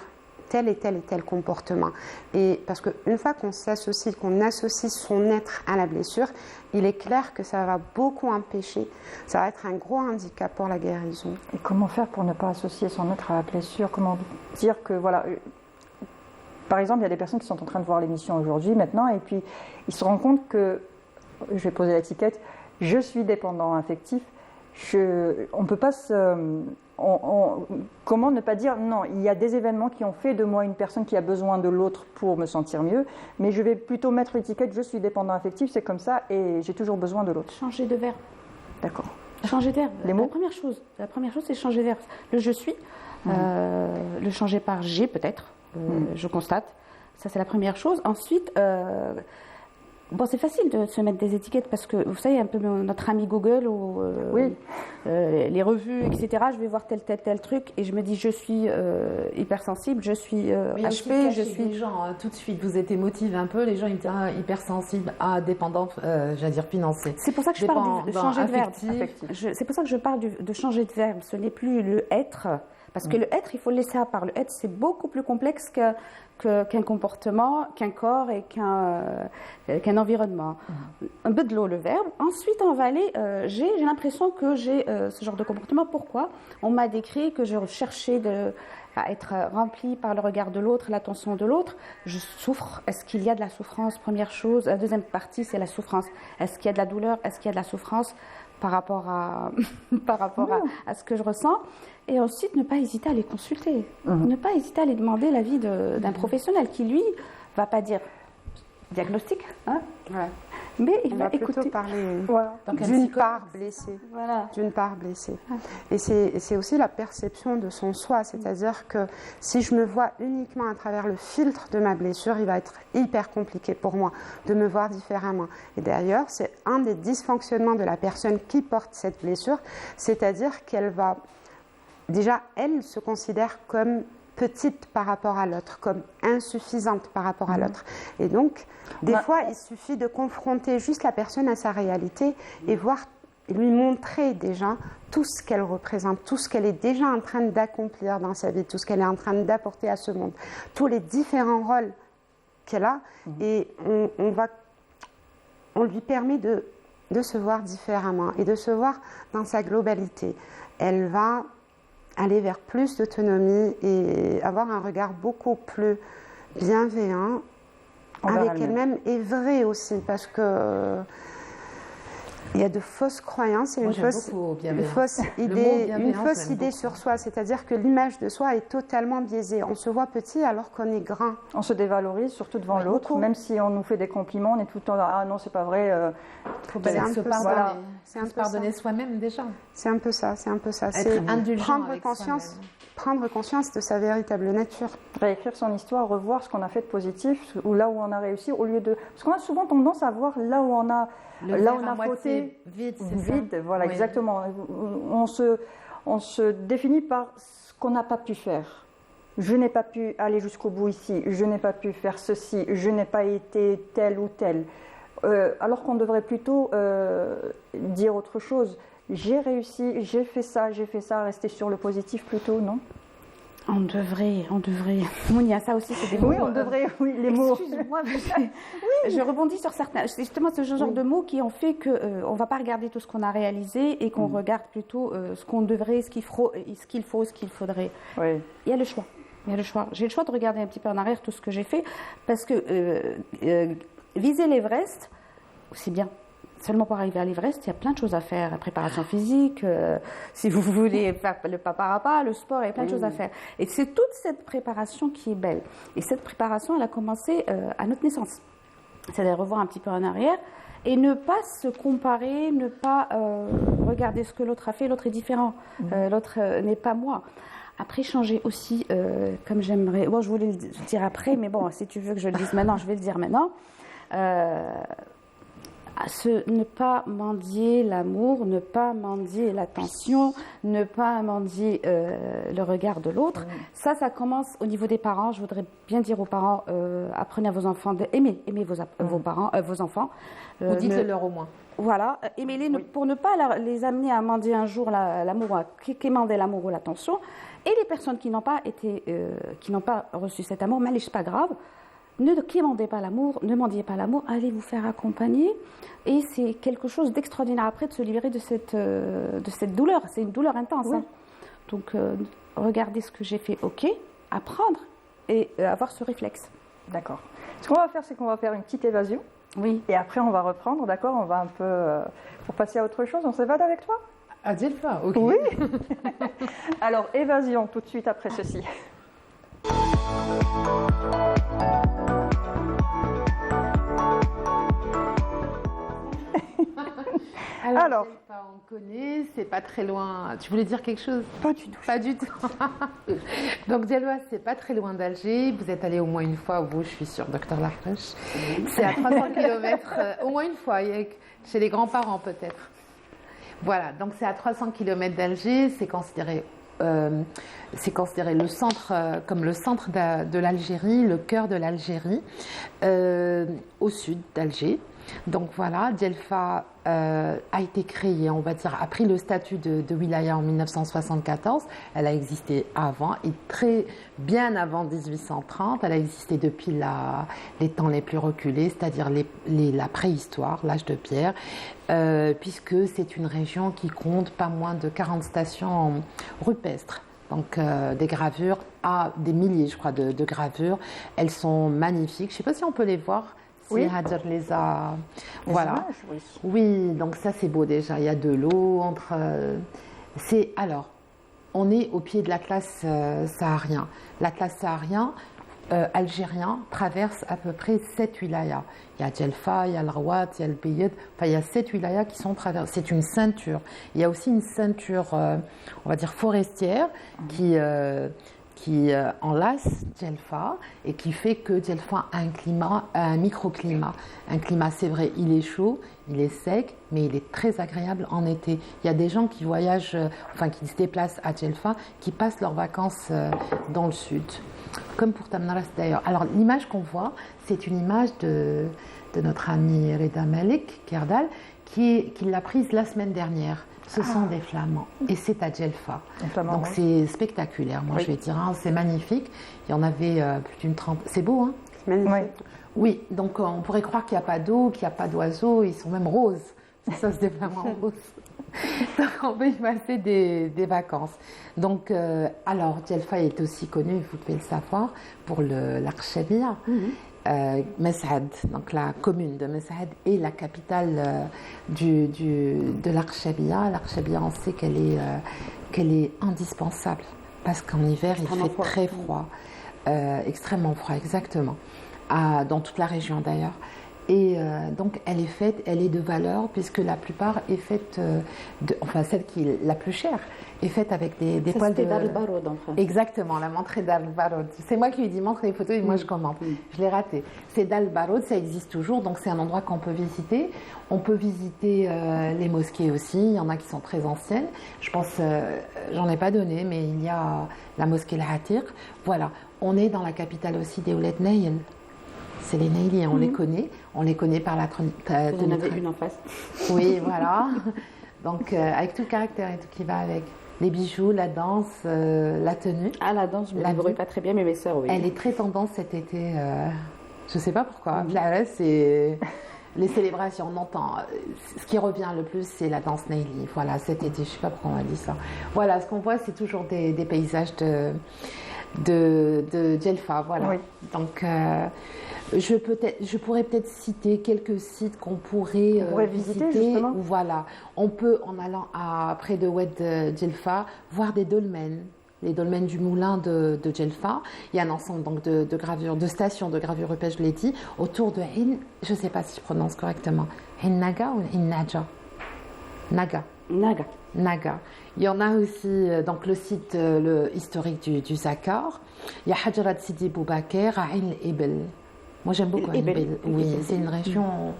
tel et tel et tel comportement ». Et parce qu'une fois qu'on associe son être à la blessure, il est clair que ça va beaucoup empêcher, ça va être un gros handicap pour la guérison. Et comment faire pour ne pas associer son être à la blessure? Comment dire que, voilà, par exemple, il y a des personnes qui sont en train de voir l'émission aujourd'hui, maintenant, et puis ils se rendent compte que, je vais poser l'étiquette, je suis dépendant affectif, on peut pas comment ne pas dire non, il y a des événements qui ont fait de moi une personne qui a besoin de l'autre pour me sentir mieux, mais je vais plutôt mettre l'étiquette je suis dépendant affectif, c'est comme ça et j'ai toujours besoin de l'autre. Changer de verbe. D'accord. Changer de verbe. Les mots. La première chose, c'est changer de verbe. Le je suis, le changer par j'ai peut-être, je constate. Ça, c'est la première chose. Ensuite, Bon, c'est facile de se mettre des étiquettes parce que, vous savez, un peu notre ami Google ou Oui. Les revues, etc. Je vais voir tel truc et je me dis, je suis hypersensible, je suis HP, je suis... Les gens, tout de suite, vous êtes émotive un peu, les gens ils disent hypersensible, dépendant, j'allais dire financier. C'est pour ça que je parle de changer de verbe. Affectif. C'est pour ça que je parle de changer de verbe. Ce n'est plus le être. Parce que le être, il faut le laisser à part. Le être, c'est beaucoup plus complexe qu'un comportement, qu'un corps et qu'un environnement. Un peu de l'eau, le verbe. Ensuite, on va aller, j'ai l'impression que j'ai ce genre de comportement. Pourquoi? On m'a décrit que je cherchais à être remplie par le regard de l'autre, l'attention de l'autre. Je souffre. Est-ce qu'il y a de la souffrance? Première chose. La deuxième partie, c'est la souffrance. Est-ce qu'il y a de la douleur? Est-ce qu'il y a de la souffrance par rapport à ce que je ressens? Et ensuite, ne pas hésiter à les consulter. Ne pas hésiter à aller demander l'avis d'un professionnel qui, lui, va pas dire diagnostic, hein, mais il va plutôt écouter. parler Voilà. d'une part blessée. Voilà. D'une part blessée. Et c'est aussi la perception de son soi, c'est-à-dire que si je me vois uniquement à travers le filtre de ma blessure, il va être hyper compliqué pour moi de me voir différemment. Et d'ailleurs, c'est un des dysfonctionnements de la personne qui porte cette blessure, c'est-à-dire qu'elle va, déjà, elle se considère comme petite par rapport à l'autre, comme insuffisante par rapport à l'autre. Et donc, des fois, il suffit de confronter juste la personne à sa réalité et lui montrer déjà tout ce qu'elle représente, tout ce qu'elle est déjà en train d'accomplir dans sa vie, tout ce qu'elle est en train d'apporter à ce monde, tous les différents rôles qu'elle a, et on lui permet de se voir différemment et de se voir dans sa globalité. Elle va aller vers plus d'autonomie et avoir un regard beaucoup plus bienveillant avec elle-même et vrai aussi, parce que il y a de fausses croyances et une fausse idée sur soi, c'est-à-dire que l'image de soi est totalement biaisée. On se voit petit alors qu'on est grand. On se dévalorise, surtout devant l'autre, beaucoup. même si on nous fait des compliments, on est tout le temps là, ah non, c'est pas vrai. Faut C'est un se peu pardonner. ça. C'est un peu pardonner soi-même déjà. C'est un peu ça, c'est un peu ça. Être C'est indulgent avec soi-même. prendre conscience de sa véritable nature. Réécrire son histoire, revoir ce qu'on a fait de positif, ou là où on a réussi, au lieu de... Parce qu'on a souvent tendance à voir là où on a... Là, on a fauté, vide, voilà, oui. exactement. On se définit par ce qu'on n'a pas pu faire. Je n'ai pas pu aller jusqu'au bout ici, je n'ai pas pu faire ceci, je n'ai pas été tel ou tel. Alors qu'on devrait plutôt dire autre chose. J'ai réussi, j'ai fait ça, rester sur le positif plutôt, non? On devrait. Mounia, ça aussi, c'est des mots. Oui, on devrait, oui, les mots. Excuse-moi, je rebondis sur certains. C'est justement ce genre de mots qui ont fait qu'on ne va pas regarder tout ce qu'on a réalisé et qu'on regarde plutôt ce qu'on devrait, ce qu'il faut, ce qu'il faudrait. Oui. Il y a le choix. J'ai le choix de regarder un petit peu en arrière tout ce que j'ai fait parce que viser l'Everest, c'est bien. Seulement pour arriver à l'Everest, il y a plein de choses à faire. La préparation physique, si vous voulez faire le paparapa, le sport, il y a plein de choses à faire. Et c'est toute cette préparation qui est belle. Et cette préparation, elle a commencé à notre naissance. C'est-à-dire revoir un petit peu en arrière et ne pas se comparer, ne pas regarder ce que l'autre a fait. L'autre est différent. L'autre n'est pas moi. Après, changer aussi, comme j'aimerais... Bon, je voulais le dire après, mais bon, si tu veux que je le dise maintenant, je vais le dire maintenant. Ne pas mendier l'amour, ne pas mendier l'attention, ne pas mendier le regard de l'autre. Ça commence au niveau des parents. Je voudrais bien dire aux parents, apprenez à vos enfants d'aimer vos enfants. Ou dites-le-leur au moins. Voilà, aimez-les pour ne pas les amener à mendier un jour l'amour, à quémander l'amour ou l'attention. Et les personnes qui n'ont pas reçu cet amour, mais c'est pas grave. Ne quémandez pas l'amour, ne mendiez pas l'amour, allez vous faire accompagner. Et c'est quelque chose d'extraordinaire après de se libérer de cette douleur. C'est une douleur intense. Oui. Hein. Donc, regardez ce que j'ai fait, apprendre et avoir ce réflexe. D'accord. Ce qu'on va faire, c'est qu'on va faire une petite évasion. Oui. Et après, on va reprendre, d'accord? On va un peu... pour passer à autre chose, on s'évade avec toi? Ah, dis-le-pas, ok. Oui. Alors, évasion, tout de suite après ceci. Alors, Djelfa, on connaît, c'est pas très loin. Tu voulais dire quelque chose? pas du tout. Pas du tout. Donc Djelfa, c'est pas très loin d'Alger. Vous êtes allé au moins une fois, vous, je suis sûre, docteur Larouche. C'est à 300 km, au moins une fois, chez les grands-parents peut-être. Voilà, donc c'est à 300 km d'Alger, c'est considéré le centre, comme le centre de l'Algérie, le cœur de l'Algérie, au sud d'Alger. Donc voilà, Djelfa a été créée, on va dire, a pris le statut de wilaya en 1974. Elle a existé avant, et très bien avant 1830. Elle a existé depuis les temps les plus reculés, c'est-à-dire la préhistoire, l'âge de pierre, puisque c'est une région qui compte pas moins de 40 stations rupestres. Donc des gravures, des milliers, je crois, de gravures. Elles sont magnifiques. Je ne sais pas si on peut les voir. Oui. Hajar les a. Voilà. Images, oui. Oui, donc ça c'est beau déjà. Il y a de l'eau entre. Alors, on est au pied de l'Atlas saharien. L'Atlas saharien algérien traverse à peu près 7 wilayas. Il y a Djelfa, il y a l'Arwat, il y a le Beyyid. Enfin, il y a 7 wilayas qui sont traversés. C'est une ceinture. Il y a aussi une ceinture, on va dire forestière, qui enlace Djelfa et qui fait que Djelfa a un microclimat. Un climat, c'est vrai, il est chaud, il est sec, mais il est très agréable en été. Il y a des gens qui voyagent, qui se déplacent à Djelfa, qui passent leurs vacances dans le sud, comme pour Tamnaras d'ailleurs. Alors l'image qu'on voit, c'est une image de notre ami Reda Malik Kerdal qui l'a prise la semaine dernière. Ce sont des flamands et c'est à Djelfa. Donc c'est spectaculaire, moi je vais dire, c'est magnifique. Il y en avait plus d'une trentaine. C'est beau, hein? C'est magnifique. Oui, donc on pourrait croire qu'il n'y a pas d'eau, qu'il n'y a pas d'oiseaux, ils sont même roses. Ça, c'est des flamands roses. Donc on peut y passer des vacances. Donc, alors Djelfa est aussi connue, vous devez le savoir, pour l'Archabia. Mes'had, donc la commune de Mes'had est la capitale de l'Archabia. L'Archabia, on sait qu'elle est indispensable parce qu'en hiver, il fait très froid, extrêmement froid, exactement, dans toute la région d'ailleurs. Et donc elle est de valeur puisque la plupart est faite, celle qui est la plus chère, est faite avec des poils de... Dar al-Barod en France. Exactement, la montrée Dar al-Barod. C'est moi qui lui dis montre les photos et moi je commente. Je l'ai raté. C'est Dar al-Barod, ça existe toujours, donc c'est un endroit qu'on peut visiter. On peut visiter les mosquées aussi, il y en a qui sont très anciennes. Je pense, j'en ai pas donné, mais il y a la mosquée Al-Atiq. Voilà, on est dans la capitale aussi des Ouled Naïl. C'est les Naïliens, on les connaît par la tenue. Vous en avez une en face. Oui, voilà. Donc, avec tout le caractère et tout qui va avec. Les bijoux, la danse, la tenue. Ah, la danse, je ne me débrouille pas très bien, mais mes sœurs, oui. Elle est très tendance cet été. Je ne sais pas pourquoi. C'est les célébrations, on entend. Ce qui revient le plus, c'est la danse Naïli. Voilà, cet été, je ne sais pas pourquoi on a dit ça. Voilà, ce qu'on voit, c'est toujours des paysages de Djelfa. Voilà. Oui. Donc, je pourrais peut-être citer quelques sites qu'on pourrait visiter. Justement. Voilà, on peut, en allant près de Oued Djelfa, voir des dolmens. Les dolmens du moulin de Djelfa. Il y a un ensemble donc, de gravures, de stations de gravure rupestre, je l'ai dit, autour de je ne sais pas si je prononce correctement, Naga ou Naja? Naga. Il y en a aussi donc le site historique du Zakar. Il y a Hajrat Sidi Boubaker à Ain el-Ibel. Moi j'aime beaucoup Ain el-Ibel. Oui, c'est une région.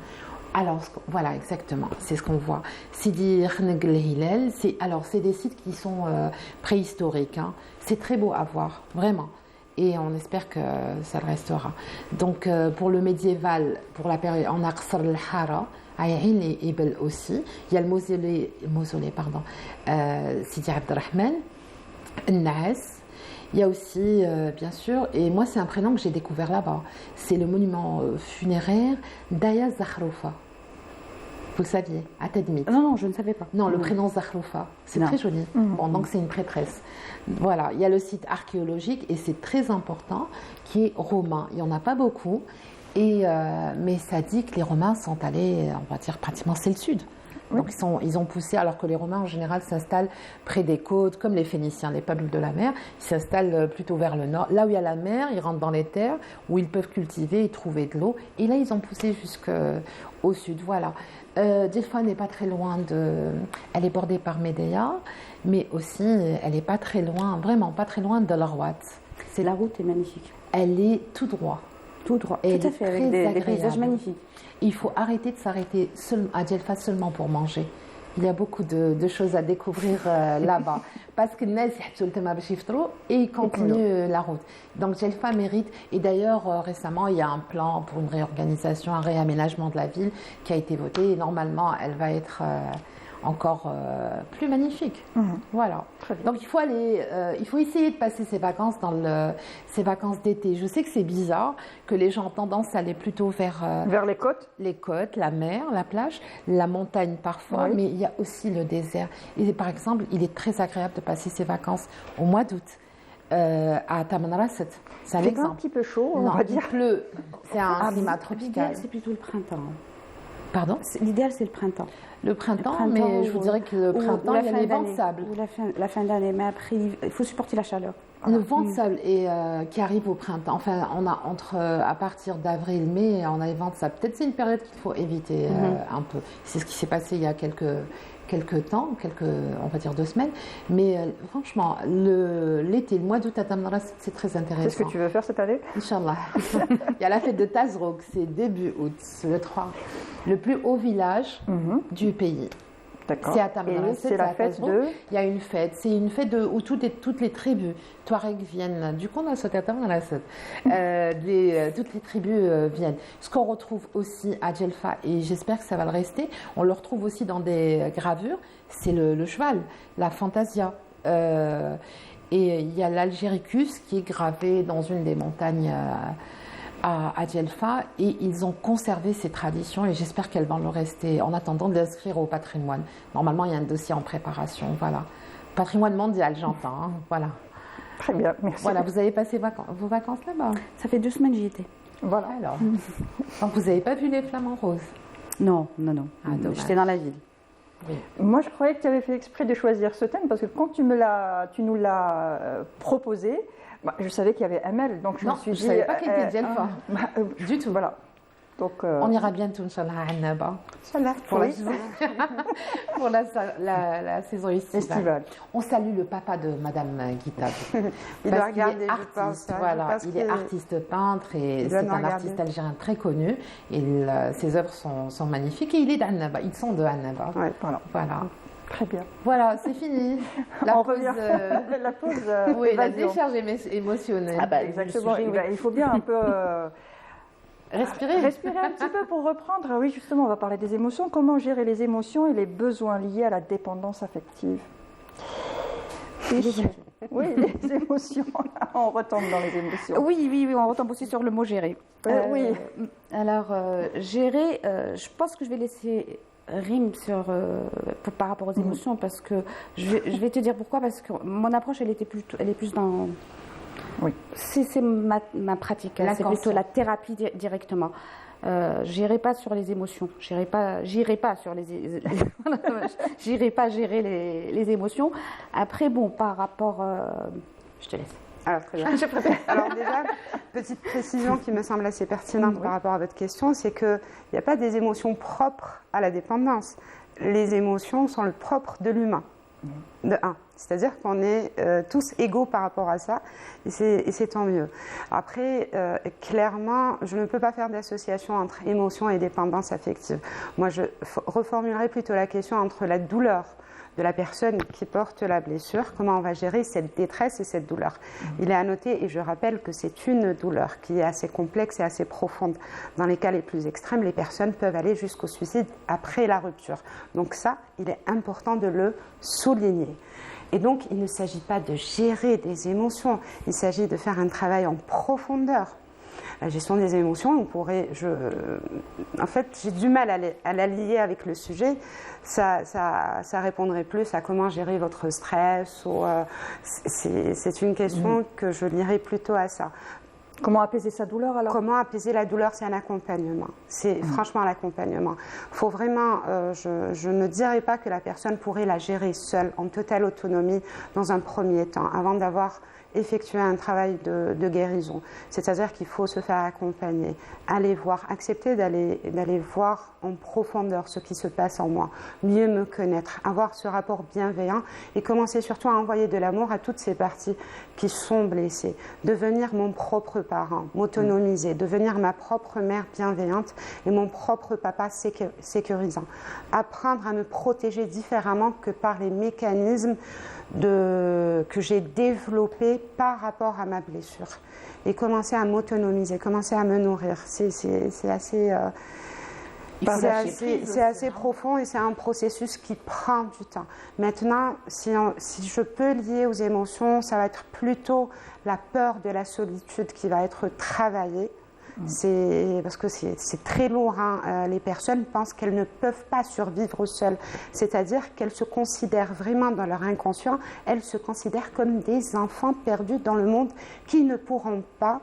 Alors voilà, exactement, c'est ce qu'on voit. Sidi Khneg el-Hilal, c'est des sites qui sont préhistoriques. Hein. C'est très beau à voir, vraiment. Et on espère que ça le restera. Donc pour le médiéval, pour la période en Aqsar al-Hara, à Ain el-Ibel aussi, il y a le mausolée, Sidi Abdelrahman, Naas. Il y a aussi, bien sûr, et moi c'est un prénom que j'ai découvert là-bas, c'est le monument funéraire d'Aya Zakhroufa. Vous le saviez, à Tedmit. Non, je ne savais pas. Non, le prénom Zakhroufa, c'est très joli. Bon, donc c'est une prêtresse. Voilà, il y a le site archéologique, et c'est très important, qui est romain. Il n'y en a pas beaucoup, mais ça dit que les Romains sont allés, on va dire pratiquement, c'est le sud. Donc ils ont poussé, alors que les Romains en général s'installent près des côtes, comme les Phéniciens, les peuples de la mer. Ils s'installent plutôt vers le nord. Là où il y a la mer, ils rentrent dans les terres où ils peuvent cultiver et trouver de l'eau. Et là, ils ont poussé jusqu'au sud. Voilà. Djelfa n'est pas très loin Elle est bordée par Médéa, mais aussi elle n'est pas très loin, vraiment pas très loin de l'Arwat. La route est magnifique. Elle est tout droit. Tout droit. Et tout à fait, avec des paysages magnifiques. Il faut arrêter de s'arrêter à Djelfa seulement pour manger. Il y a beaucoup de choses à découvrir là-bas. Parce que Nez et ils continuent la route. Donc Djelfa mérite. Et d'ailleurs, récemment, il y a un plan pour une réorganisation, un réaménagement de la ville qui a été voté. Et normalement, elle va être encore plus magnifique. Voilà. Donc il faut essayer de passer ses vacances ces vacances d'été. Je sais que c'est bizarre, que les gens ont tendance à aller plutôt vers les côtes. Les côtes, la mer, la plage, la montagne parfois, mais il y a aussi le désert. Et par exemple, il est très agréable de passer ses vacances au mois d'août. À Tamanrasset. C'est un exemple. Un petit peu chaud, on va dire. Il pleut. C'est un climat tropical. C'est plutôt le printemps. Pardon ? L'idéal, c'est le printemps. Le printemps, mais je vous dirais que le printemps, il y a les vents de sable. Ou la fin d'année, mais après, il faut supporter la chaleur. Le vent de sable qui arrive au printemps. Enfin, on a à partir d'avril-mai, on a les vents de sable. Peut-être c'est une période qu'il faut éviter un peu. C'est ce qui s'est passé il y a quelques temps, on va dire 2 semaines. Mais franchement, l'été, le mois d'août à Tamanrasset, c'est très intéressant. C'est ce que tu veux faire cette année ? Inch'Allah. Il y a la fête de Tazrouk, c'est début août, c'est le 3. Le plus haut village du pays. D'accord. C'est à Tamanrasset, c'est la fête de... Il y a une fête, c'est une fête où toutes les tribus Touareg viennent. Du coup, on a sauté à Tamanrasset. Toutes les tribus viennent. Ce qu'on retrouve aussi à Djelfa, et j'espère que ça va le rester, on le retrouve aussi dans des gravures, c'est le cheval, la fantasia. Et il y a l'Algéricus qui est gravé dans une des montagnes à Djelfa, et ils ont conservé ces traditions et j'espère qu'elles vont le rester en attendant de l'inscrire au patrimoine. Normalement, il y a un dossier en préparation. Voilà. Patrimoine mondial, j'entends. Hein. Voilà. Très bien, merci. Voilà, vous avez passé vos vacances là-bas ? Ça fait 2 semaines que j'y étais. Voilà. Alors. Donc, vous n'avez pas vu les flamants roses ? Non. Ah, j'étais dans la ville. Oui. Moi, je croyais que tu avais fait exprès de choisir ce thème parce que quand tu nous l'as proposé, je savais qu'il y avait Amel, donc je me suis dit... je ne savais pas qu'elle était Djelfa. Du tout. Voilà. Donc, on ira bientôt, Inch'Allah, à Annaba. Inch'Allah. Pour la saison estivale. On salue le papa de Madame Guita. Il doit regarder, je pense. Voilà, il est artiste peintre et c'est un artiste algérien très connu. Et ses œuvres sont magnifiques et il est d'Annaba. Ils sont de Annaba. Ouais, voilà. Très bien. Voilà, c'est fini. La pause. Oui, la décharge émotionnelle. Ah bah, exactement. Il faut bien un peu respirer un petit peu pour reprendre. Oui, justement, on va parler des émotions. Comment gérer les émotions et les besoins liés à la dépendance affective ? Oui, les émotions. On retombe dans les émotions. Oui, on retombe aussi sur le mot gérer. Oui. Alors, gérer, je pense que je vais laisser Rim par rapport aux émotions parce que je vais te dire pourquoi, parce que mon approche elle est plus dans c'est ma pratique, c'est plutôt la thérapie directement. J'irai pas sur les émotions, j'irai pas gérer les émotions. Après par rapport je te laisse. Alors, très bien. Alors déjà, petite précision qui me semble assez pertinente par rapport à votre question, c'est qu'il n'y a pas des émotions propres à la dépendance. Les émotions sont le propre de l'humain, de un. C'est-à-dire qu'on est tous égaux par rapport à ça, et c'est tant mieux. Après, clairement, je ne peux pas faire d'association entre émotion et dépendance affective. Moi, je reformulerai plutôt la question entre la douleur de la personne qui porte la blessure, comment on va gérer cette détresse et cette douleur. Il est à noter, et je rappelle que c'est une douleur qui est assez complexe et assez profonde. Dans les cas les plus extrêmes, les personnes peuvent aller jusqu'au suicide après la rupture. Donc ça, il est important de le souligner. Et donc, il ne s'agit pas de gérer des émotions, il s'agit de faire un travail en profondeur. La gestion des émotions, en fait, j'ai du mal à la lier avec le sujet. Ça répondrait plus à comment gérer votre stress. C'est une question que je lirais plutôt à ça. Comment apaiser sa douleur alors? Comment apaiser la douleur? C'est un accompagnement. C'est franchement l'accompagnement. Il faut vraiment, je ne dirais pas que la personne pourrait la gérer seule, en totale autonomie, dans un premier temps, avant d'avoir effectué un travail de guérison. C'est-à-dire qu'il faut se faire accompagner, aller voir, accepter d'aller voir en profondeur ce qui se passe en moi, mieux me connaître, avoir ce rapport bienveillant et commencer surtout à envoyer de l'amour à toutes ces parties qui sont blessées, devenir mon propre parent, m'autonomiser, devenir ma propre mère bienveillante et mon propre papa sécurisant, apprendre à me protéger différemment que par les mécanismes que j'ai développé par rapport à ma blessure et commencer à m'autonomiser, commencer à me nourrir. C'est assez, c'est assez profond et c'est un processus qui prend du temps. Maintenant, si je peux lier aux émotions, ça va être plutôt la peur de la solitude qui va être travaillée. Parce que c'est très lourd. Les personnes pensent qu'elles ne peuvent pas survivre seules. C'est-à-dire qu'elles se considèrent vraiment dans leur inconscient, elles se considèrent comme des enfants perdus dans le monde qui ne pourront pas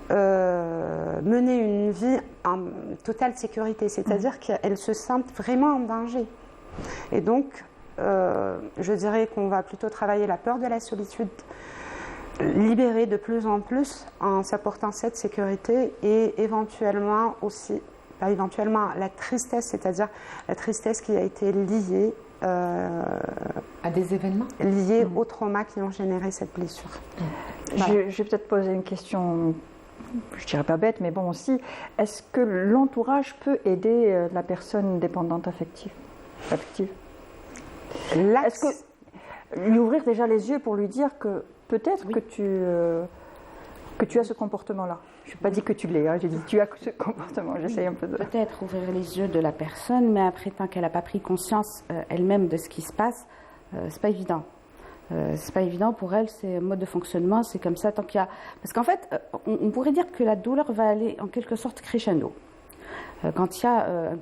mener une vie en totale sécurité. C'est-à-dire qu'elles se sentent vraiment en danger. Et donc, je dirais qu'on va plutôt travailler la peur de la solitude, libérer de plus en plus en s'apportant cette sécurité et éventuellement aussi, pas éventuellement, la tristesse, c'est-à-dire la tristesse qui a été liée à des événements liés aux traumas qui ont généré cette blessure. Voilà. Je vais peut-être poser une question, je dirais pas bête, mais bon aussi. Est-ce que l'entourage peut aider la personne dépendante affective? Est-ce que lui ouvrir déjà les yeux pour lui dire que peut-être que tu as ce comportement-là. Je n'ai pas dit que tu l'es, j'ai dit tu as ce comportement. J'essaye un peu de... Peut-être ouvrir les yeux de la personne, mais après, tant qu'elle n'a pas pris conscience elle-même de ce qui se passe, c'est pas évident. C'est pas évident pour elle, c'est un mode de fonctionnement, c'est comme ça tant qu'il y a... Parce qu'en fait, on pourrait dire que la douleur va aller en quelque sorte crescendo. Quand il y a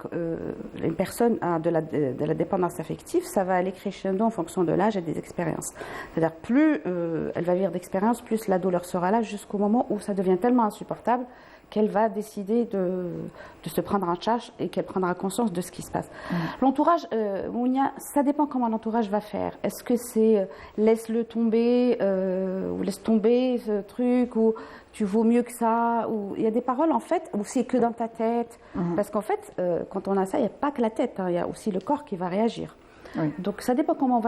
une personne de la dépendance affective, ça va aller crescendo en fonction de l'âge et des expériences. C'est-à-dire plus elle va vivre d'expérience, plus la douleur sera là jusqu'au moment où ça devient tellement insupportable qu'elle va décider de se prendre en charge et qu'elle prendra conscience de ce qui se passe. L'entourage, Mounia, ça dépend comment l'entourage va faire. Est-ce que c'est laisse-le tomber ou laisse tomber ce truc ou tu vaux mieux que ça, ou il y a des paroles en fait où c'est que dans ta tête, parce qu'en fait quand on a ça, il n'y a pas que la tête, il y a aussi le corps qui va réagir. Oui. Donc ça dépend comment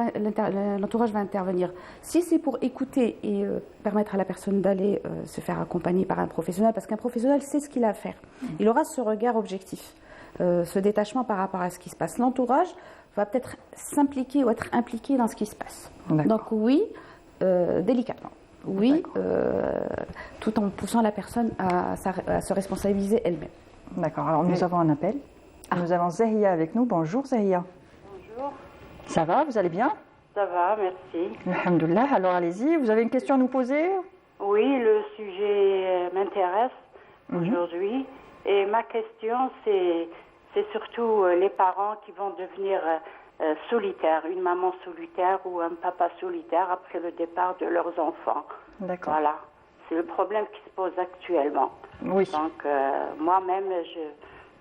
l'entourage va intervenir. Si c'est pour écouter et permettre à la personne d'aller se faire accompagner par un professionnel, parce qu'un professionnel sait ce qu'il a à faire, il aura ce regard objectif, ce détachement par rapport à ce qui se passe. L'entourage va peut-être s'impliquer ou être impliqué dans ce qui se passe. Donc oui, délicatement. Oui, tout en poussant la personne à se responsabiliser elle-même. D'accord, alors nous avons un appel. Nous avons Zahia avec nous. Bonjour Zahia. Bonjour. Ça va, vous allez bien? Ça va, merci. Alhamdoulilah, alors allez-y, vous avez une question à nous poser? Oui, le sujet m'intéresse aujourd'hui. Et ma question, c'est surtout les parents qui vont devenir solitaires, une maman solitaire ou un papa solitaire après le départ de leurs enfants. D'accord. Voilà, c'est le problème qui se pose actuellement. Oui. Donc, moi-même,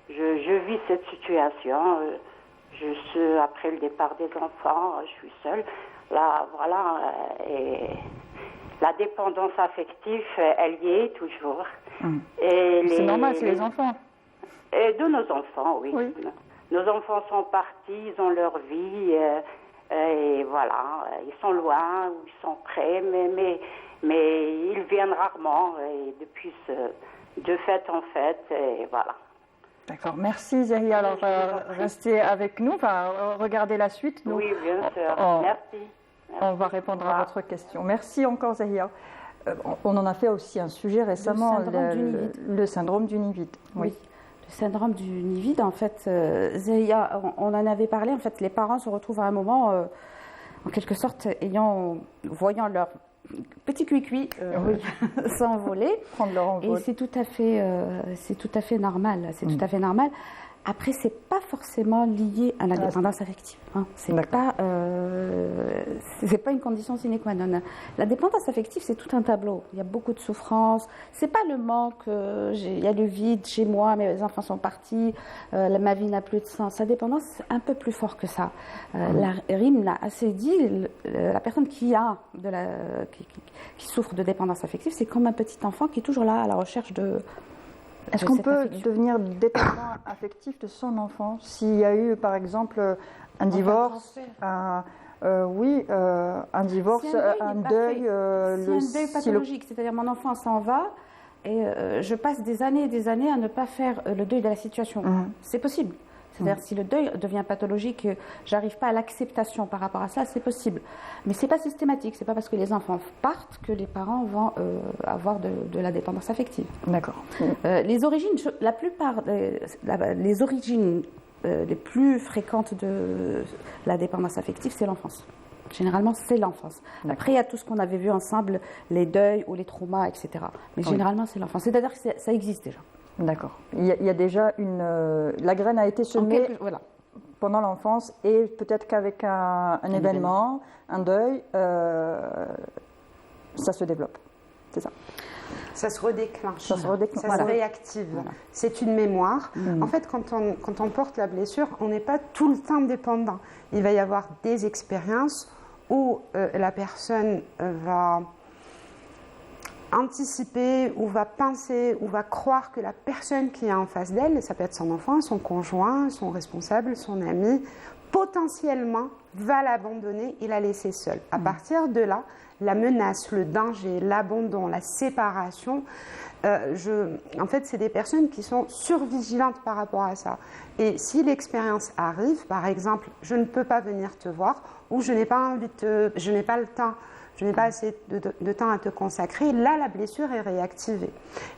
je vis cette situation. Après le départ des enfants, je suis seule. Là, voilà, et la dépendance affective, elle y est toujours. C'est normal, c'est les enfants. Et de nos enfants, oui. Nos enfants sont partis, ils ont leur vie, et voilà, ils sont loin ou ils sont près, mais ils viennent rarement, et depuis de fête en fête, et voilà. D'accord, merci Zahia. Alors, restez avec nous, regardez la suite. Nous, oui, bien sûr. Merci. On va répondre à votre question. Merci encore Zahia. On en a fait aussi un sujet récemment, le syndrome du nid vide. Oui. Le syndrome du nid vide, en fait, Zahia, on en avait parlé, en fait, les parents se retrouvent à un moment, en quelque sorte, voyant leur petit cuicui s'envoler. Prendre leur envol. Et c'est tout à fait normal. C'est tout à fait normal. Après, c'est pas forcément lié à la dépendance affective. Hein. C'est pas une condition sine qua non. La dépendance affective, c'est tout un tableau. Il y a beaucoup de souffrance. C'est pas le manque. Il y a le vide chez moi. Mes enfants sont partis. Ma vie n'a plus de sens. La dépendance, c'est un peu plus fort que ça. La RIM l'a assez dit. La personne qui souffre de dépendance affective, c'est comme un petit enfant qui est toujours là à la recherche de. Est-ce qu'on peut devenir dépendant affectif de son enfant s'il y a eu, par exemple, un divorce, un divorce, un deuil, un deuil pathologique, c'est-à-dire mon enfant s'en va et je passe des années et des années à ne pas faire le deuil de la situation. C'est possible. C'est-à-dire si le deuil devient pathologique, j'arrive pas à l'acceptation par rapport à ça, c'est possible. Mais c'est pas systématique, c'est pas parce que les enfants partent que les parents vont avoir de la dépendance affective. D'accord. Les origines, la plupart les origines les plus fréquentes de la dépendance affective, c'est l'enfance. Généralement, c'est l'enfance. Après, il y a tout ce qu'on avait vu ensemble, les deuils ou les traumas, etc. Mais généralement, c'est l'enfance. C'est-à-dire que ça existe déjà. D'accord. Il y a déjà la graine a été semée pendant l'enfance et peut-être qu'avec un événement, un deuil, ça se développe. C'est ça. Ça se redéclenche. Ça se réactive. Voilà. C'est une mémoire. En fait, quand on porte la blessure, on n'est pas tout le temps dépendant. Il va y avoir des expériences où la personne va anticiper ou va penser ou va croire que la personne qui est en face d'elle, ça peut être son enfant, son conjoint, son responsable, son ami, potentiellement va l'abandonner et la laisser seule. À partir de là, la menace, le danger, l'abandon, la séparation, en fait, c'est des personnes qui sont survigilantes par rapport à ça. Et si l'expérience arrive, par exemple, je ne peux pas venir te voir ou je n'ai pas le temps, je n'ai pas assez de temps à te consacrer, là, la blessure est réactivée.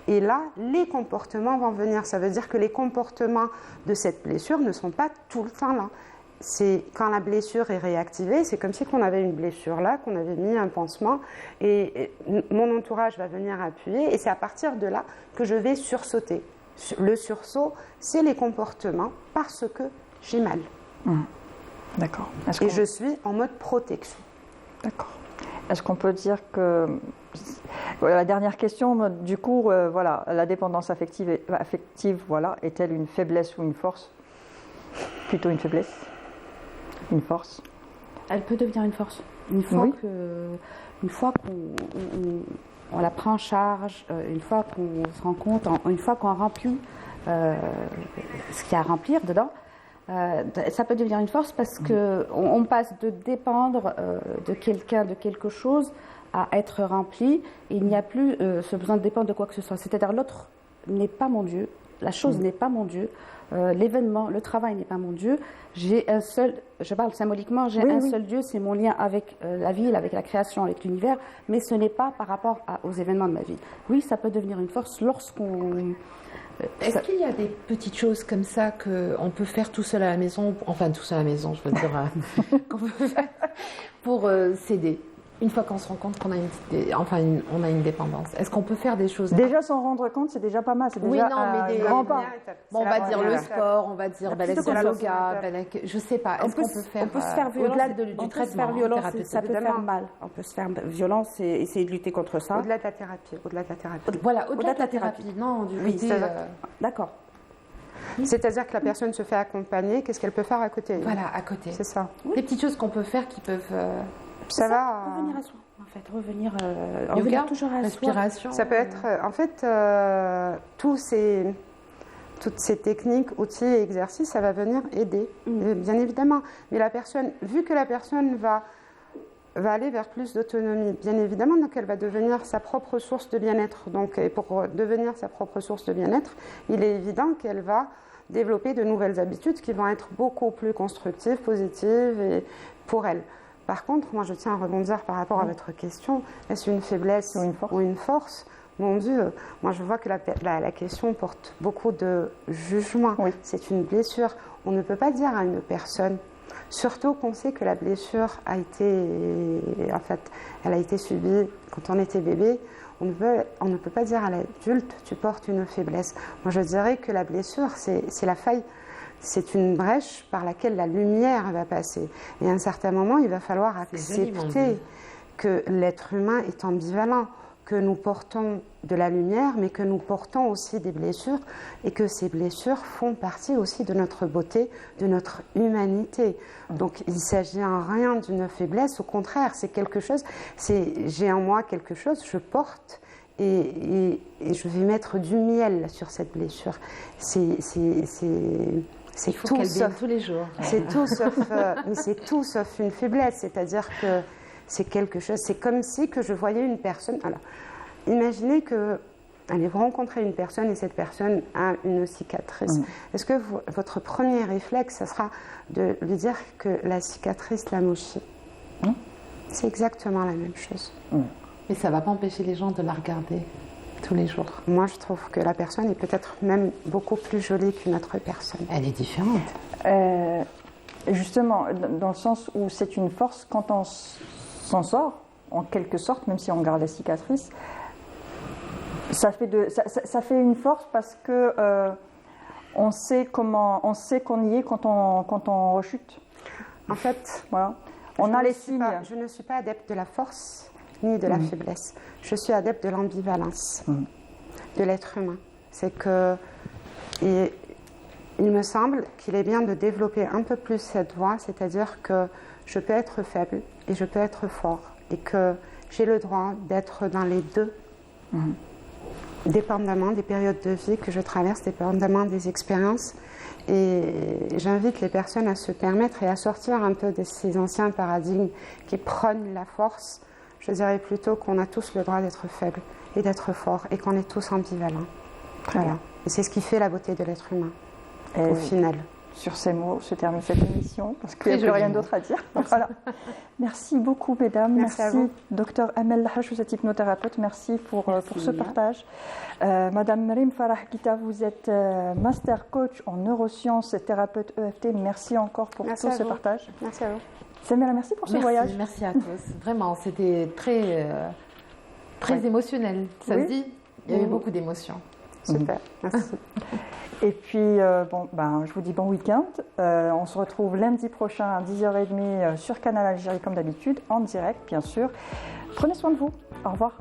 Et là, les comportements vont venir. Ça veut dire que les comportements de cette blessure ne sont pas tout le temps là. C'est quand la blessure est réactivée, c'est comme si on avait une blessure là, qu'on avait mis un pansement, et mon entourage va venir appuyer, et c'est à partir de là que je vais sursauter. Le sursaut, c'est les comportements parce que j'ai mal. D'accord. Et je suis en mode protection. D'accord. Est-ce qu'on peut dire que, la dernière question, du coup, la dépendance affective, est-elle une faiblesse ou une force? Plutôt une faiblesse? Une force? Elle peut devenir une force. Une fois qu'on la prend en charge, une fois qu'on se rend compte, une fois qu'on remplit ce qu'il y a à remplir dedans, ça peut devenir une force parce qu'on passe de dépendre de quelqu'un, de quelque chose, à être rempli. Et il n'y a plus ce besoin de dépendre de quoi que ce soit. C'est-à-dire l'autre n'est pas mon Dieu, la chose n'est pas mon Dieu, l'événement, le travail n'est pas mon Dieu. J'ai un seul, je parle symboliquement, un seul Dieu, c'est mon lien avec la vie, avec la création, avec l'univers, mais ce n'est pas par rapport aux événements de ma vie. Oui, ça peut devenir une force lorsqu'on... Est-ce qu'il y a des petites choses comme ça qu'on peut faire tout seul à la maison, enfin tout seul à la maison, je veux dire, qu'on peut faire pour s'aider une fois qu'on se rend compte qu'on a on a une dépendance? Est-ce qu'on peut faire des choses? Déjà s'en rendre compte, c'est déjà pas mal. C'est déjà mais grand pas. Bon, on va dire le sport, on va dire le yoga, je sais pas. Est-ce qu'on peut faire? On peut se faire violence. Au-delà du traitement, ça peut faire mal. On peut se faire violence et essayer de lutter contre ça. Au-delà de la thérapie. Voilà, au-delà de la thérapie. Non, du côté. D'accord. C'est-à-dire que la personne se fait accompagner. Qu'est-ce qu'elle peut faire à côté? Voilà, à côté. C'est ça. Des petites choses qu'on peut faire qui peuvent. Ça va. Revenir à soi, en fait. Revenir toujours à respiration. Ça peut être, en fait, toutes ces techniques, outils et exercices, ça va venir aider, bien évidemment. Mais vu que la personne va aller vers plus d'autonomie, bien évidemment, donc elle va devenir sa propre source de bien-être. Donc, et pour devenir sa propre source de bien-être, il est évident qu'elle va développer de nouvelles habitudes qui vont être beaucoup plus constructives, positives et pour elle. Par contre, moi je tiens à rebondir par rapport à votre question. Est-ce une faiblesse ou une force? Mon Dieu, moi je vois que la question porte beaucoup de jugement. Oui. C'est une blessure. On ne peut pas dire à une personne, surtout qu'on sait que la blessure elle a été subie quand on était bébé. On ne peut pas dire à l'adulte, tu portes une faiblesse. Moi je dirais que la blessure, c'est la faille. c'est une brèche par laquelle la lumière va passer. Et à un certain moment, il va falloir accepter que l'être humain est ambivalent, que nous portons de la lumière, mais que nous portons aussi des blessures, et que ces blessures font partie aussi de notre beauté, de notre humanité. Donc il ne s'agit en rien d'une faiblesse, au contraire, c'est quelque chose, j'ai en moi quelque chose, je porte, et je vais mettre du miel sur cette blessure. C'est tout sauf tous les jours. C'est tout sauf, mais c'est tout sauf une faiblesse, c'est-à-dire que c'est quelque chose, c'est comme si que je voyais une personne. Alors, imaginez que, allez, vous rencontrez une personne et cette personne a une cicatrice. Est-ce que votre premier réflexe, ça sera de lui dire que la cicatrice l'a mochi? C'est exactement la même chose. Mais ça ne va pas empêcher les gens de la regarder tous les jours. Moi, je trouve que la personne est peut-être même beaucoup plus jolie qu'une autre personne. Elle est différente. Justement, dans le sens où c'est une force quand on s'en sort, en quelque sorte, même si on garde la cicatrice, ça fait une force parce que on sait qu'on y est quand on rechute. En fait, voilà. On a les signes. Je ne suis pas adepte de la force ni de la faiblesse. Je suis adepte de l'ambivalence de l'être humain. C'est que il me semble qu'il est bien de développer un peu plus cette voie, c'est-à-dire que je peux être faible et je peux être fort, et que j'ai le droit d'être dans les deux, dépendamment des périodes de vie que je traverse, dépendamment des expériences. Et j'invite les personnes à se permettre et à sortir un peu de ces anciens paradigmes qui prônent la force. Je dirais plutôt qu'on a tous le droit d'être faible et d'être fort, et qu'on est tous ambivalents. Voilà. Et c'est ce qui fait la beauté de l'être humain, au final. Sur ces mots se termine cette émission, parce qu'il n'y a plus rien d'autre à dire. Voilà. Merci beaucoup, mesdames. Merci, Dr Amel Lahache, vous êtes hypnothérapeute. Merci pour ce partage. Madame Rim Farah Gita, vous êtes master coach en neurosciences et thérapeute EFT. Merci encore pour tout ce partage. Merci à vous. Samira, merci pour ce voyage. Merci à tous. Vraiment, c'était très émotionnel. Ça se dit, il y a eu beaucoup d'émotions. Super, merci. Et puis, je vous dis bon week-end. On se retrouve lundi prochain à 10h30 sur Canal Algérie, comme d'habitude, en direct, bien sûr. Prenez soin de vous. Au revoir.